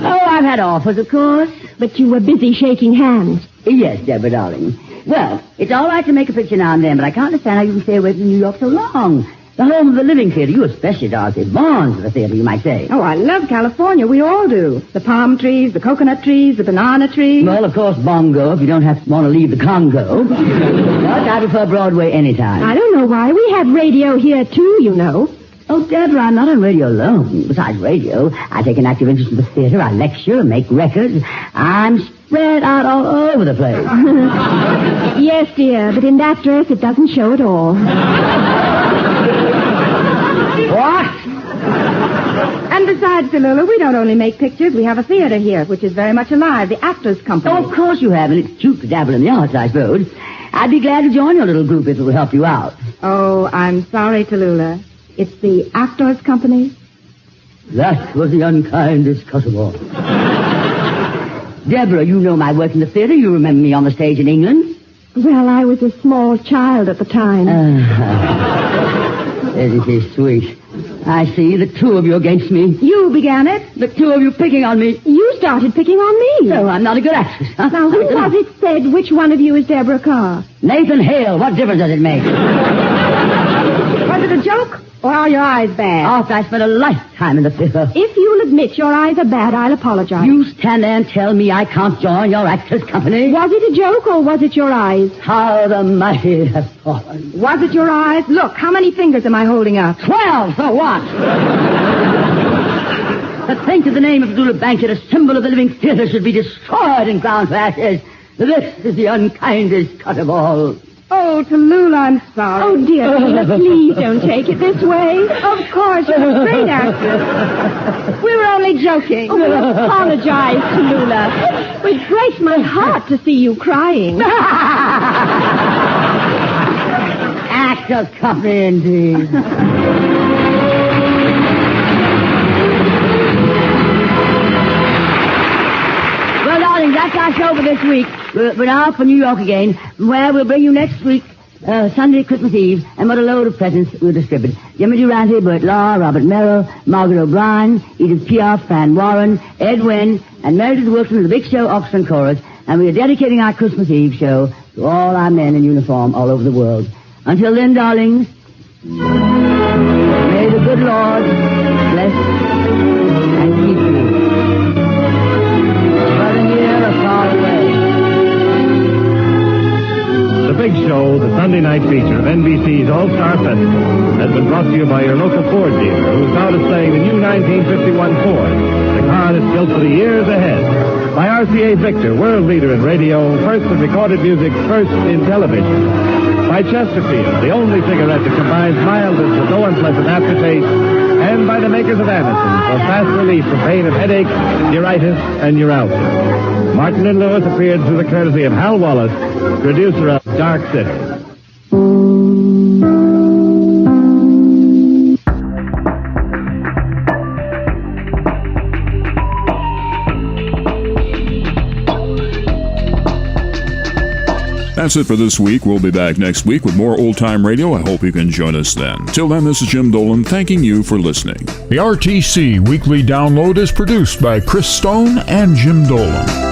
Oh, I've had offers, of course. But you were busy shaking hands. Yes, Deborah, darling. Well, it's all right to make a picture now and then, but I can't understand how you can stay away from New York so long. The home of the living theater. You especially, Darcy. Born for the theater, you might say. Oh, I love California. We all do. The palm trees, the coconut trees, the banana trees. Well, of course, bongo, if you don't want to leave the Congo. But I prefer Broadway anytime. I don't know why. We have radio here, too, you know. Oh, Deborah, I'm not on radio alone. Besides radio, I take an active interest in the theater. I lecture, make records. I'm spread out all over the place. Yes, dear, but in that dress, it doesn't show at all. What? And besides, Tallulah, we don't only make pictures. We have a theater here, which is very much alive, the Actors Company. Oh, of course you have, and it's cute to dabble in the arts, I suppose. I'd be glad to join your little group if it will help you out. Oh, I'm sorry, Tallulah. It's the Actors Company. That was the unkindest cut of all. Deborah, you know my work in the theater. You remember me on the stage in England. Well, I was a small child at the time. Isn't he sweet? I see the two of you against me. You began it. The two of you picking on me. You started picking on me. So I'm not a good actress, huh? Now, who was it said which one of you is Deborah Carr? Nathan Hale. What difference does it make? Was it a joke? Or are your eyes bad? After I spent a lifetime in the theater. If you'll admit your eyes are bad, I'll apologize. You stand there and tell me I can't join your Actors Company? Was it a joke or was it your eyes? How the mighty have fallen. Was it your eyes? Look, how many fingers am I holding up? 12, so what? To think that the name of Tallulah Bankhead, a symbol of the living theater, should be destroyed and ground to ashes. This is the unkindest cut of all. Oh, Tallulah, I'm sorry. Oh, dear, Tallulah, please don't take it this way. Of course, you're a great actress. We were only joking. Oh, apologize, Tallulah. It breaks my heart to see you crying. Actors Company, indeed. next week, we're out for New York again, where we'll bring you next week, Sunday, Christmas Eve, and what a load of presents we'll distribute. Jimmy Durante, Bert Law, Robert Merrill, Margaret O'Brien, Edith Piaf, Fran Warren, Ed Wynn, and Meredith Wilson of the Big Show Orchestra and Chorus, and we are dedicating our Christmas Eve show to all our men in uniform all over the world. Until then, darlings, may the good Lord bless and keep you. Whether near or far away. The Big Show, the Sunday night feature of NBC's All-Star Festival, has been brought to you by your local Ford dealer, who is now displaying the new 1951 Ford, the car that's built for the years ahead. By RCA Victor, world leader in radio, first in recorded music, first in television. By Chesterfield, the only cigarette that combines mildness with no unpleasant aftertaste. And by the makers of Anacin, for fast relief from pain of headache, neuritis, and neuralgia. Martin and Lewis appeared through the courtesy of Hal Wallace, producer of Dark City. That's it for this week. We'll be back next week with more Old Time Radio. I hope you can join us then. Till then, this is Jim Dolan thanking you for listening. The RTC Weekly Download is produced by Chris Stone and Jim Dolan.